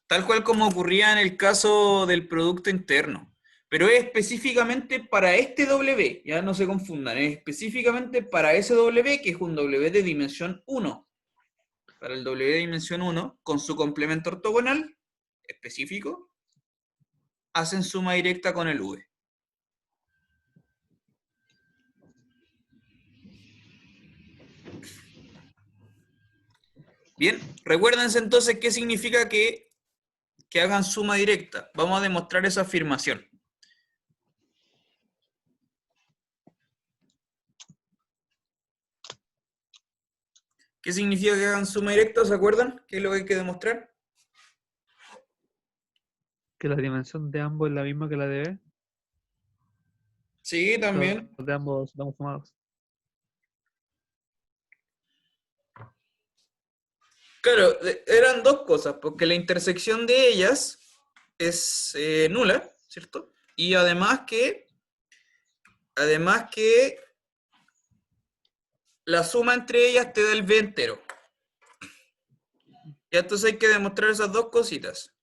Tal cual como ocurría en el caso del producto interno. Pero es específicamente para este W, ya no se confundan, es específicamente para ese W, que es un W de dimensión 1. Para el W de dimensión 1, con su complemento ortogonal específico, hacen suma directa con el V. Bien, recuérdense entonces qué significa que hagan suma directa. Vamos a demostrar esa afirmación. ¿Qué significa que hagan suma directa? ¿Se acuerdan? ¿Qué es lo que hay que demostrar? Que la dimensión de ambos es la misma que la de B. Sí, también. Los de ambos estamos sumados. Claro, eran dos cosas, porque la intersección de ellas es nula, ¿cierto? Y además que la suma entre ellas te da el V entero. Y entonces hay que demostrar esas dos cositas.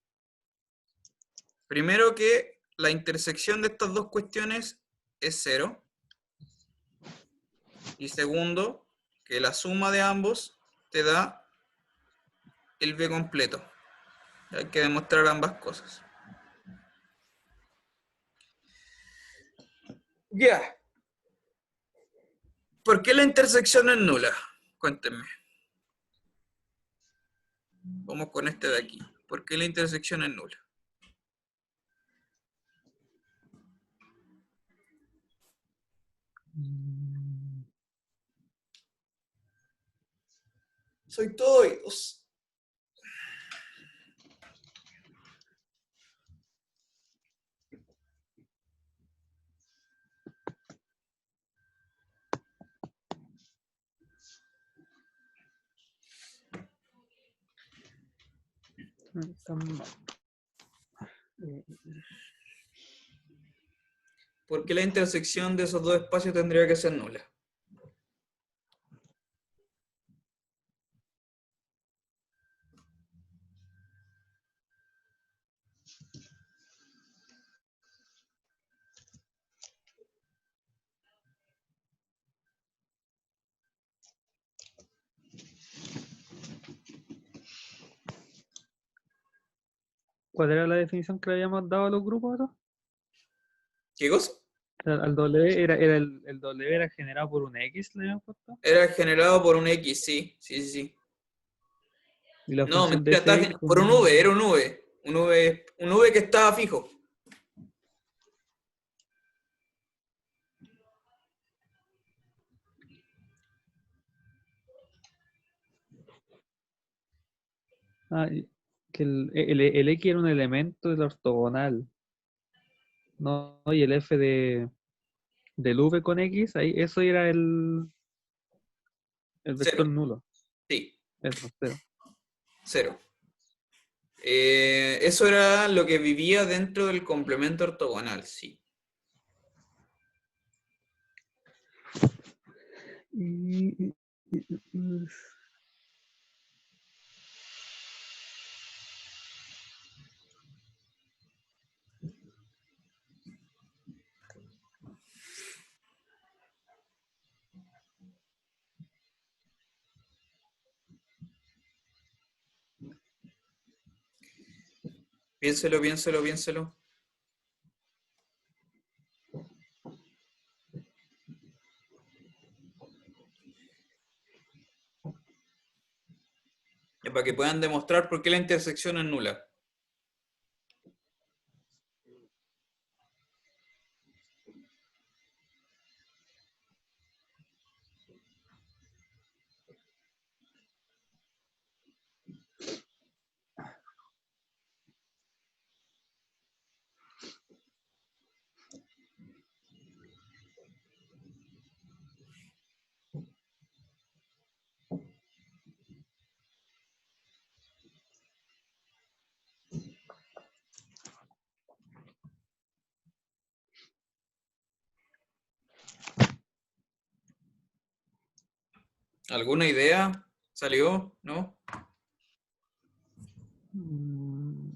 Primero que la intersección de estas dos cuestiones es 0. Y segundo, que la suma de ambos te da el V completo. Hay que demostrar ambas cosas. Ya. ¿Por qué la intersección es nula? Cuéntenme. Vamos con este de aquí. ¿Por qué la intersección es nula? Soy todo oídos. ¿Por qué la intersección de esos dos espacios tendría que ser nula? ¿Cuál era la definición que le habíamos dado a los grupos? ¿No? ¿Qué cosa? Al W era el W era generado por un X, le habíamos puesto. Era generado por un X, sí. Sí. Y la No, función de mentira, ese estaba X por un V, era un V. Un V que estaba fijo. Ah, que el X era un elemento de la ortogonal. No, y el F del V con X, ahí, eso era el vector Cero. nulo. Sí, Eso, cero. cero. Eso era lo que vivía dentro del complemento ortogonal, sí. Y- Piénselo, piénselo, piénselo. Para que puedan demostrar por qué la intersección es nula. ¿Alguna idea? ¿Salió? ¿No? mm,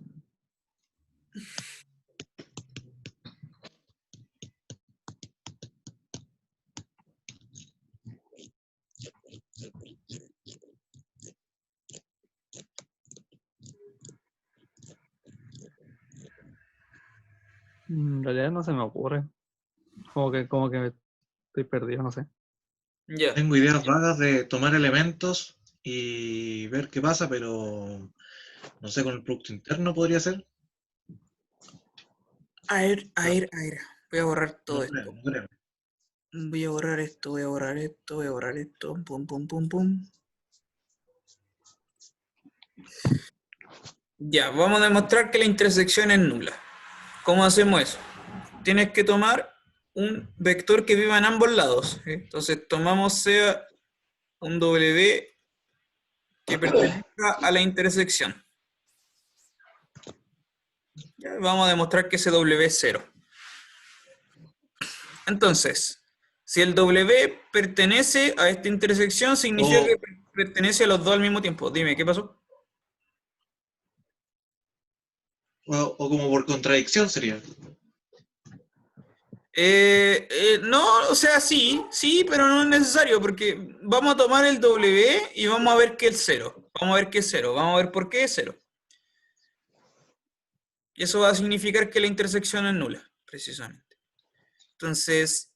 En realidad no se me ocurre. Como que estoy perdido, no sé. Ya. Tengo ideas vagas de tomar elementos y ver qué pasa, pero no sé, con el producto interno podría ser. A ver. Voy a borrar todo No creo, esto. no creo. Voy a borrar esto, voy a borrar esto, voy a borrar esto. Pum, pum, pum, pum. Ya, vamos a demostrar que la intersección es nula. ¿Cómo hacemos eso? Tienes que tomar un vector que viva en ambos lados. ¿Sí? Entonces tomamos sea un W que pertenezca a la intersección. Ya, vamos a demostrar que ese W es cero. Entonces, si el W pertenece a esta intersección, significa O, que pertenece a los dos al mismo tiempo. Dime, ¿qué pasó? o como por contradicción sería. No, o sea, sí, pero no es necesario, porque vamos a tomar el W y vamos a ver que es cero. Vamos a ver que es cero, vamos a ver por qué es cero. Y eso va a significar que la intersección es nula, precisamente. Entonces,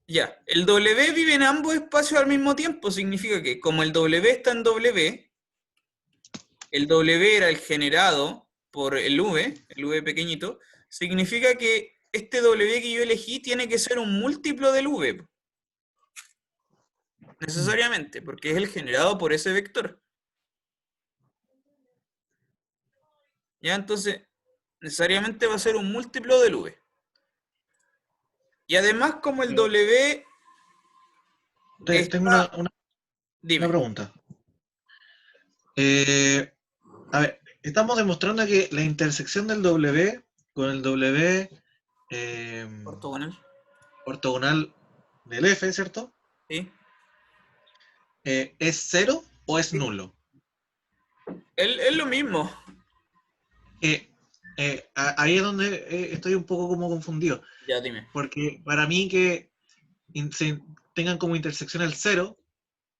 ya, el W vive en ambos espacios al mismo tiempo, significa que como el W está en W, el W era el generado por el V pequeñito, significa que este W que yo elegí tiene que ser un múltiplo del V, necesariamente, porque es el generado por ese vector. ¿Ya? Entonces, necesariamente va a ser un múltiplo del V. Y además, como el W Tengo está... una Dime. pregunta. A ver, estamos demostrando que la intersección del W con el W Ortogonal. ortogonal del F, ¿cierto? ¿Sí? ¿Es cero o es nulo? Es lo mismo. Eh, ahí es donde estoy un poco como confundido, Ya, dime. porque para mí que se tengan como intersección el cero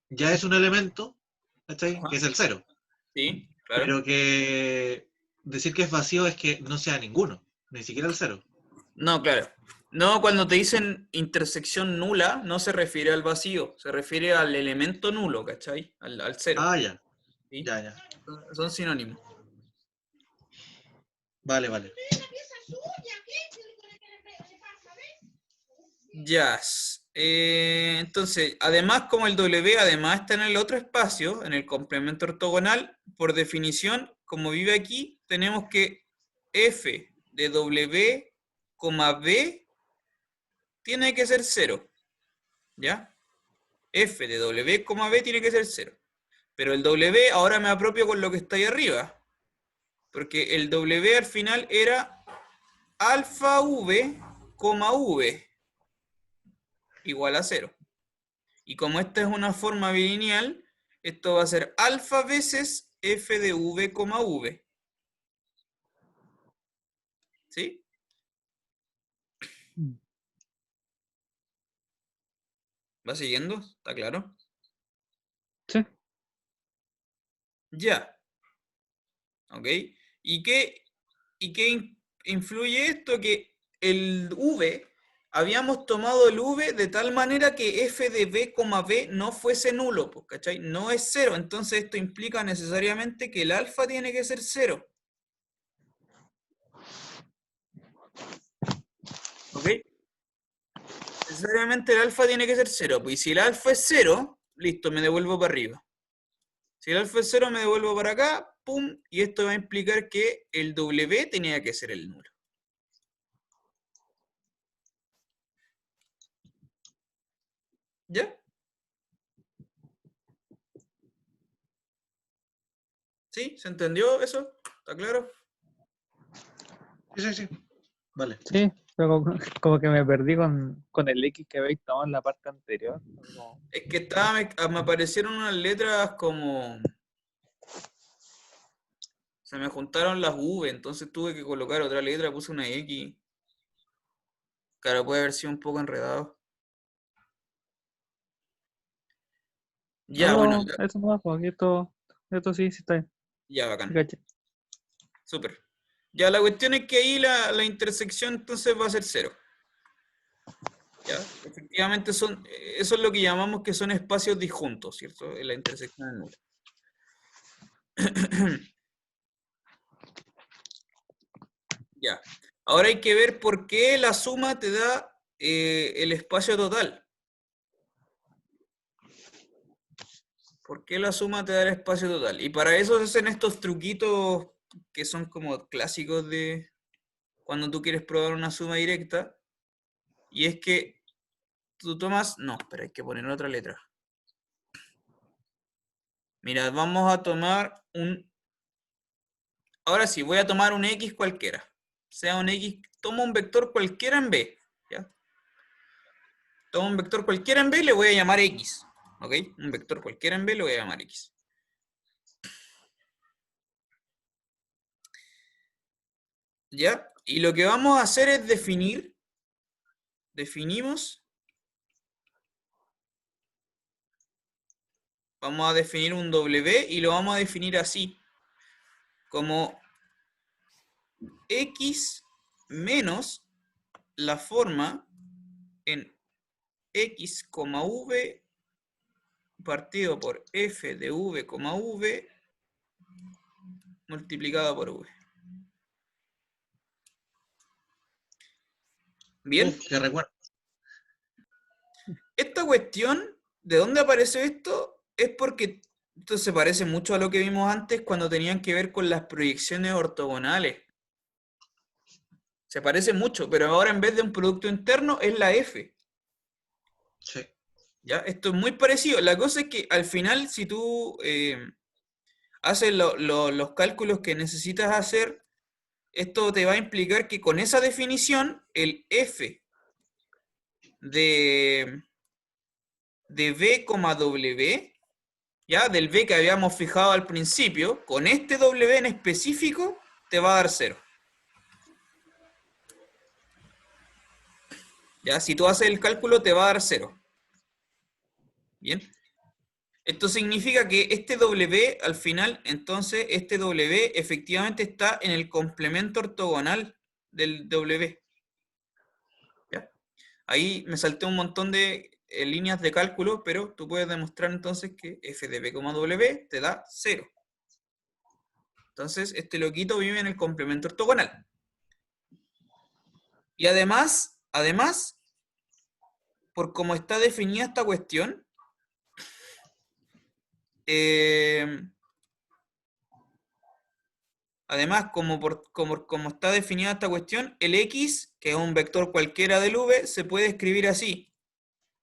ya es un elemento, ¿cachai? Que Ajá. es el cero, Sí, claro. pero que decir que es vacío es que no sea ninguno, ni siquiera el cero. No, claro. No, cuando te dicen intersección nula, no se refiere al vacío, se refiere al elemento nulo, ¿cachai? Al cero. Ah, ya, ¿Sí? ya, ya. Son sinónimos. Vale, vale. Ya. Entonces, además, como el W además está en el otro espacio, en el complemento ortogonal, por definición, como vive aquí, tenemos que f de W, B tiene que ser 0. ¿Ya? F de W, B tiene que ser 0. Pero el W ahora me apropio con lo que está ahí arriba. Porque el W al final era alfa V, V igual a 0. Y como esta es una forma bilineal, esto va a ser alfa veces f de v, v. ¿Sí? ¿Va siguiendo? ¿Está claro? Sí. Ya. ¿Ok? ¿Y qué influye esto? Que el v, habíamos tomado el v de tal manera que f de b, b no fuese nulo, pues, ¿cachai? No es 0, entonces esto implica necesariamente que el alfa tiene que ser 0. ¿Ok? Necesariamente el alfa tiene que ser 0, pues, y si el alfa es 0, listo, me devuelvo para arriba. Si el alfa es 0, me devuelvo para acá, pum, y esto va a implicar que el W tenía que ser el nulo. ¿Ya? ¿Sí? ¿Se entendió eso? ¿Está claro? Sí. Vale. Sí, pero como que me perdí con el X que habéis tomado en la parte anterior. Como- Es que me aparecieron unas letras como... Se me juntaron las V, entonces tuve que colocar otra letra, puse una X. Claro, puede haber sido un poco enredado. No, Ya, bueno, pero eso no va, porque esto sí, sí está bien. ya, Sí, bacán. caché. Súper. Ya, la cuestión es que ahí la intersección entonces va a ser 0. ¿Ya? Efectivamente eso es lo que llamamos que son espacios disjuntos, ¿cierto? La intersección es nula. Ya. Ahora hay que ver por qué la suma te da el espacio total. ¿Por qué la suma te da el espacio total? Y para eso se hacen estos truquitos que son como clásicos de cuando tú quieres probar una suma directa. Y es que tú tomas... No, espera, hay que poner otra letra. Mira, vamos a tomar un... Ahora sí, voy a tomar un X cualquiera. Sea un X, tomo un vector cualquiera en B. ¿Ya? Tomo un vector cualquiera en B y le voy a llamar X. ¿Ok? Un vector cualquiera en B le voy a llamar X. ¿Ya? Y lo que vamos a hacer es definir. Definimos. Vamos a definir un W y lo vamos a definir así. Como X menos la forma en X, V partido por F de V, V multiplicado por V. Bien. Uf, qué recuerdo. Esta cuestión, ¿de dónde aparece esto? Es porque esto se parece mucho a lo que vimos antes cuando tenían que ver con las proyecciones ortogonales. Se parece mucho, pero ahora en vez de un producto interno es la F. Sí. ¿Ya? Esto es muy parecido. La cosa es que al final, si tú haces los cálculos que necesitas hacer, esto te va a implicar que con esa definición, el F de B, W, ¿ya? Del B que habíamos fijado al principio, con este W en específico, te va a dar 0. ¿Ya? Si tú haces el cálculo, te va a dar 0. ¿Bien? Esto significa que este W, al final, entonces, este W efectivamente está en el complemento ortogonal del W. ¿Ya? Ahí me salté un montón de líneas de cálculo, pero tú puedes demostrar entonces que f de b, w te da 0. Entonces, este loquito vive en el complemento ortogonal. Y además, por cómo está definida esta cuestión, además, como está definida esta cuestión, el X, que es un vector cualquiera del V, se puede escribir así,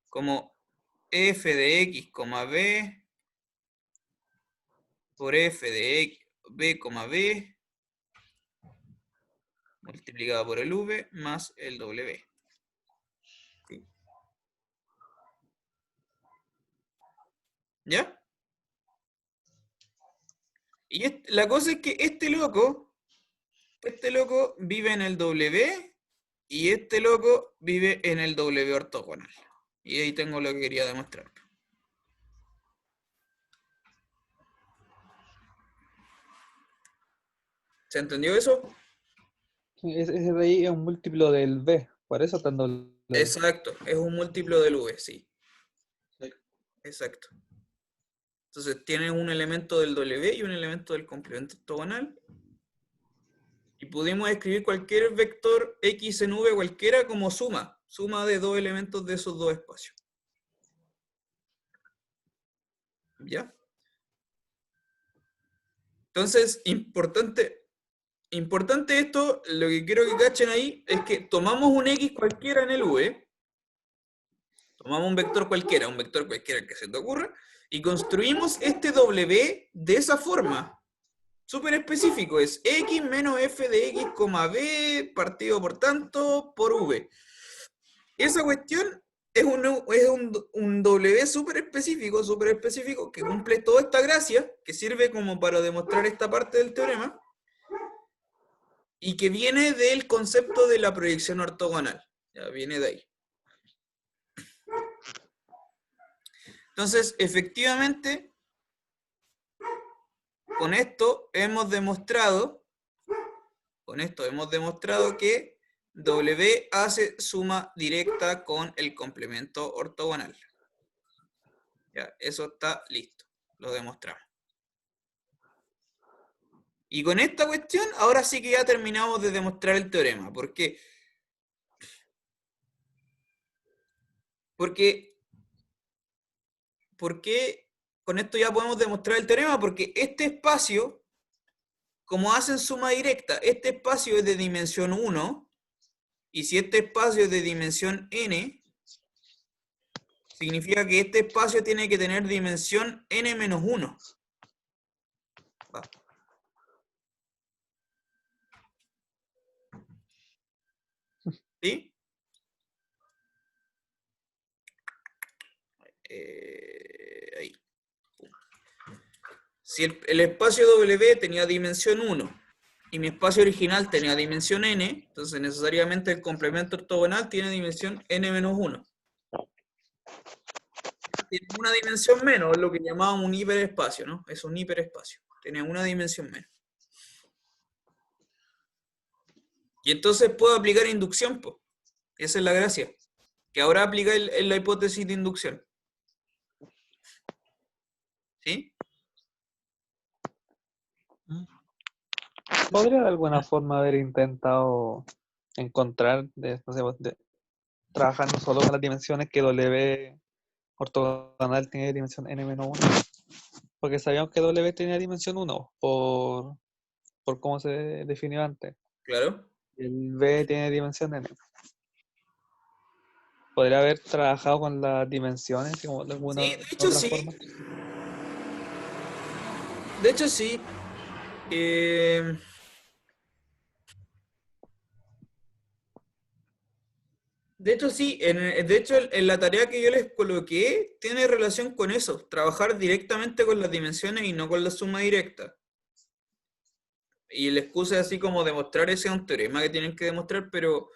como f de x, b, por f de x, b, b, multiplicado por el v, más el w. ¿Sí? ¿Ya? Y la cosa es que este loco vive en el W y este loco vive en el W ortogonal. Y ahí tengo lo que quería demostrar. ¿Se entendió eso? Ese de ahí es un múltiplo del B, por eso está en W. Exacto, es un múltiplo del V, sí. Sí. Exacto. Entonces tiene un elemento del W y un elemento del complemento ortogonal. Y pudimos escribir cualquier vector X en V cualquiera como suma de dos elementos de esos dos espacios. ¿Ya? Entonces, importante esto, lo que quiero que cachen ahí es que tomamos un X cualquiera en el V, tomamos un vector cualquiera que se te ocurra, y construimos este W de esa forma. Súper específico, es X menos f de X, B partido por tanto por V. Esa cuestión es un W súper específico, que cumple toda esta gracia, que sirve como para demostrar esta parte del teorema, y que viene del concepto de la proyección ortogonal. Ya viene de ahí. Entonces, efectivamente, con esto hemos demostrado que W hace suma directa con el complemento ortogonal. Ya, eso está listo. Lo demostramos. Y con esta cuestión, ahora sí que ya terminamos de demostrar el teorema. ¿Por qué? Porque con esto ya podemos demostrar el teorema, porque este espacio, como hacen suma directa, este espacio es de dimensión 1, y si este espacio es de dimensión n, significa que este espacio tiene que tener dimensión n menos 1. Va. ¿Sí? Ahí. Si el espacio W tenía dimensión 1 y mi espacio original tenía dimensión n, entonces necesariamente el complemento ortogonal tiene dimensión n menos 1. Tiene una dimensión menos, lo que llamamos un hiperespacio, ¿no? Es un hiperespacio. Tiene una dimensión menos. Y entonces puedo aplicar inducción, pues. Esa es la gracia. Que ahora aplica la hipótesis de inducción. ¿Sí? ¿Podría de alguna forma haber intentado encontrar, no sé, trabajando solo con las dimensiones que W ortogonal tiene dimensión n-1? Porque sabíamos que W tenía dimensión 1 por cómo se definió antes. Claro. El B tiene dimensión n. ¿Podría haber trabajado con las dimensiones como de alguna Sí, de hecho otra sí. forma? De hecho sí. De hecho, sí, de hecho, en la tarea que yo les coloqué tiene relación con eso, trabajar directamente con las dimensiones y no con la suma directa. Y el excusa es así como demostrar ese es un teorema que tienen que demostrar, pero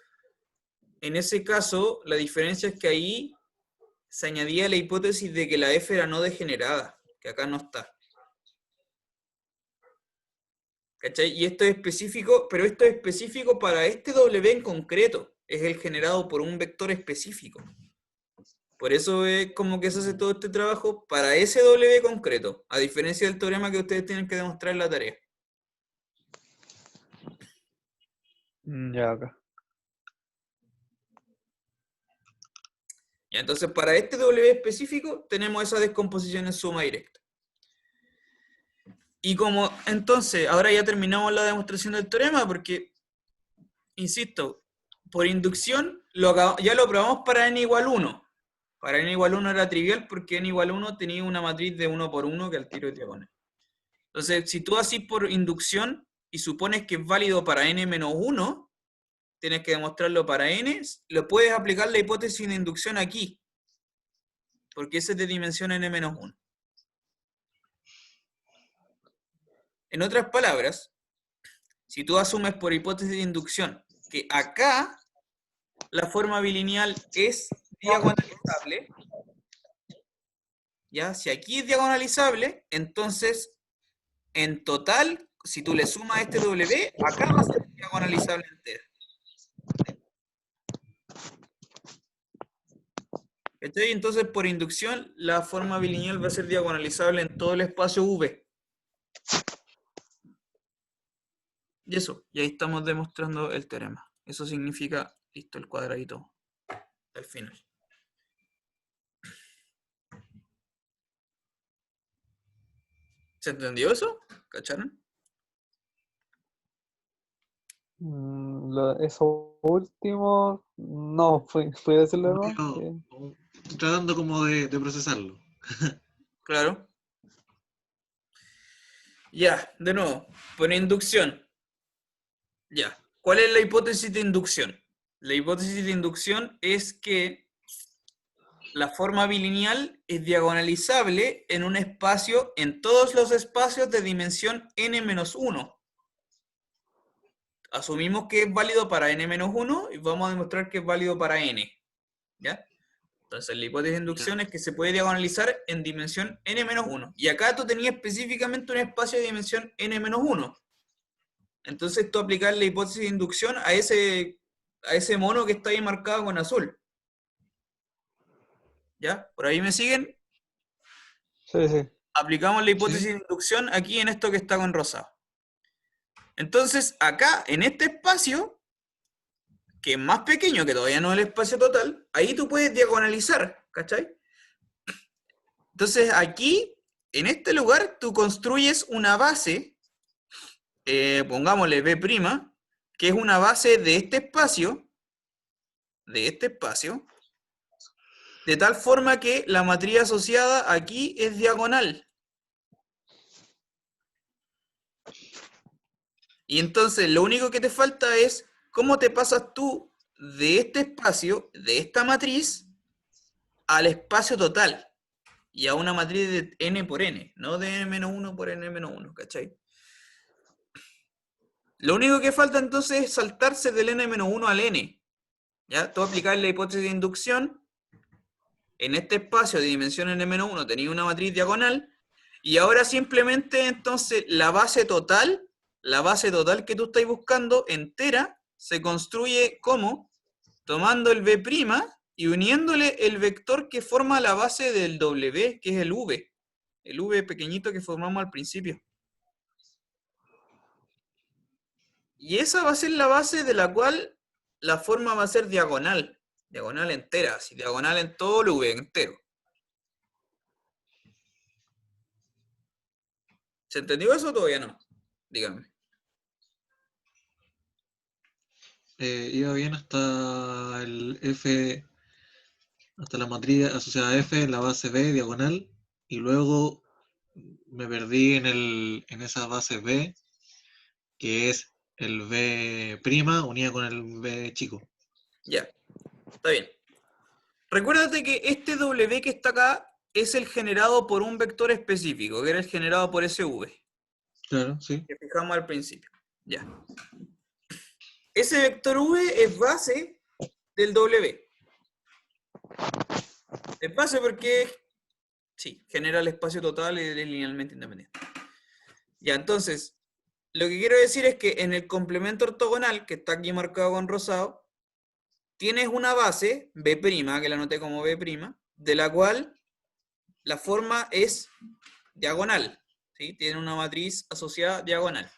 en ese caso, la diferencia es que ahí se añadía la hipótesis de que la f era no degenerada, que acá no está. ¿Cachai? Y esto es específico, pero esto es específico para este W en concreto, es el generado por un vector específico. Por eso es como que se hace todo este trabajo para ese W concreto, a diferencia del teorema que ustedes tienen que demostrar en la tarea. Ya, acá. Ya, entonces, para este W específico, tenemos esa descomposición en suma directa. Y como, entonces, ahora ya terminamos la demostración del teorema, porque, insisto, por inducción, ya lo probamos para n igual 1. Para n igual 1 era trivial, porque n igual 1 tenía una matriz de 1 por 1 que al tiro es diagonal. Entonces, si tú haces por inducción, y supones que es válido para n menos 1, tienes que demostrarlo para n, lo puedes aplicar la hipótesis de inducción aquí, porque ese es de dimensión n menos 1. En otras palabras, si tú asumes por hipótesis de inducción que acá la forma bilineal es diagonalizable, ¿ya? Si aquí es diagonalizable, entonces en total, si tú le sumas este W, acá va a ser diagonalizable entera. ¿Cachai? Entonces, por inducción, la forma bilineal va a ser diagonalizable en todo el espacio V. Y eso, y ahí estamos demostrando el teorema. Eso significa, listo, el cuadradito al final. ¿Se entendió eso? ¿Cacharon? Eso último, no, fui a decirlo de nuevo. No, estoy tratando como de procesarlo. Claro. Ya, de nuevo, por inducción. Ya. ¿Cuál es la hipótesis de inducción? La hipótesis de inducción es que la forma bilineal es diagonalizable en un espacio, en todos los espacios de dimensión n-1. Asumimos que es válido para n-1 y vamos a demostrar que es válido para n. ¿Ya? Entonces la hipótesis de inducción es que se puede diagonalizar en dimensión n-1. Y acá tú tenías específicamente un espacio de dimensión n-1. Entonces tú aplicas la hipótesis de inducción a ese mono que está ahí marcado con azul. ¿Ya? ¿Por ahí me siguen? Sí, sí. Aplicamos la hipótesis Sí. de inducción aquí en esto que está con rosado. Entonces, acá, en este espacio, que es más pequeño que todavía no es el espacio total, ahí tú puedes diagonalizar, ¿cachai? Entonces, aquí, en este lugar, tú construyes una base, pongámosle B', que es una base de este espacio, de tal forma que la matriz asociada aquí es diagonal. Y entonces lo único que te falta es cómo te pasas tú de este espacio, de esta matriz, al espacio total. Y a una matriz de n por n, no de n-1 por n-1, ¿cachai? Lo único que falta entonces es saltarse del n-1 al n. ¿Ya? Tú aplicas la hipótesis de inducción. En este espacio de dimensión n-1 tenéis una matriz diagonal. Y ahora simplemente entonces la base total que tú estás buscando entera se construye como tomando el B' y uniéndole el vector que forma la base del W, que es el V pequeñito que formamos al principio. Y esa va a ser la base de la cual la forma va a ser diagonal entera, así, diagonal en todo el V entero. ¿Se entendió eso o todavía no? Díganme. Iba bien hasta el F, hasta la matriz asociada a F en la base B diagonal, y luego me perdí en esa base B, que es el B' unida con el B chico. Ya, está bien. Recuérdate que este W que está acá es el generado por un vector específico, que era el generado por SV, Claro, sí. que fijamos al principio. Ya. Ese vector V es base del W. Es base porque, sí, genera el espacio total y es linealmente independiente. Ya, entonces, lo que quiero decir es que en el complemento ortogonal, que está aquí marcado con rosado, tienes una base, B', que la anoté como B', de la cual la forma es diagonal, ¿sí? Tiene una matriz asociada diagonal.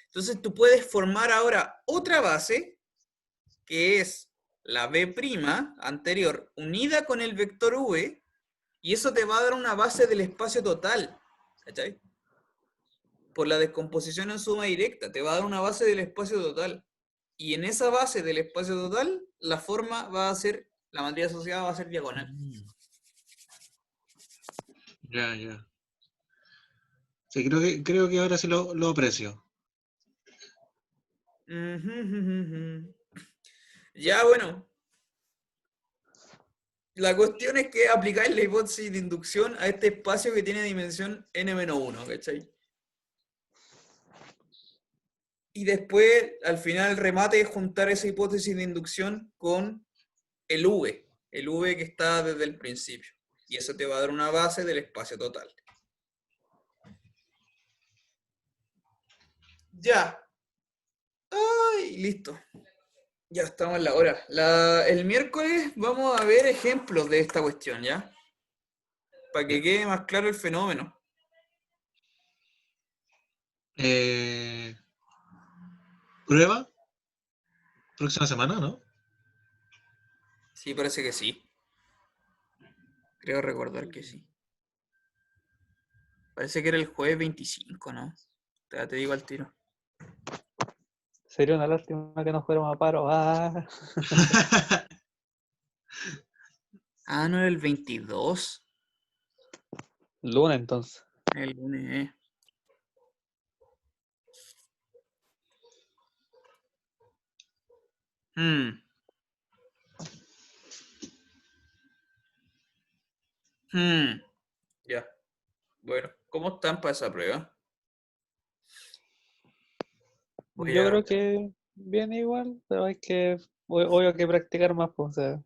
Entonces tú puedes formar ahora otra base, que es la b' anterior unida con el vector v, y eso te va a dar una base del espacio total. ¿Cachai? Por la descomposición en suma directa, te va a dar una base del espacio total. Y en esa base del espacio total, la forma va a ser, la matriz asociada va a ser diagonal. Ya, ya. Sí, creo que ahora sí lo aprecio. Ya, bueno. La cuestión es que aplicáis la hipótesis de inducción a este espacio que tiene dimensión n-1, ¿cachai? Y después, al final, el remate es juntar esa hipótesis de inducción con el V que está desde el principio. Y eso te va a dar una base del espacio total. Ya. Ay, listo. Ya estamos en la hora. El miércoles vamos a ver ejemplos de esta cuestión, ¿ya? Para que quede más claro el fenómeno. ¿Prueba? Próxima semana, ¿no? Sí, parece que sí. Creo recordar que sí. Parece que era el jueves 25, ¿no? Te digo al tiro. Sería una lástima que no fuéramos a paro. Ah, Ah, no era el 22. lunes entonces. El lunes. Hmm. Ya. Bueno, ¿cómo están para esa prueba? Voy Yo a... creo que viene igual, pero hay que, obvio que practicar más, pues, o sea,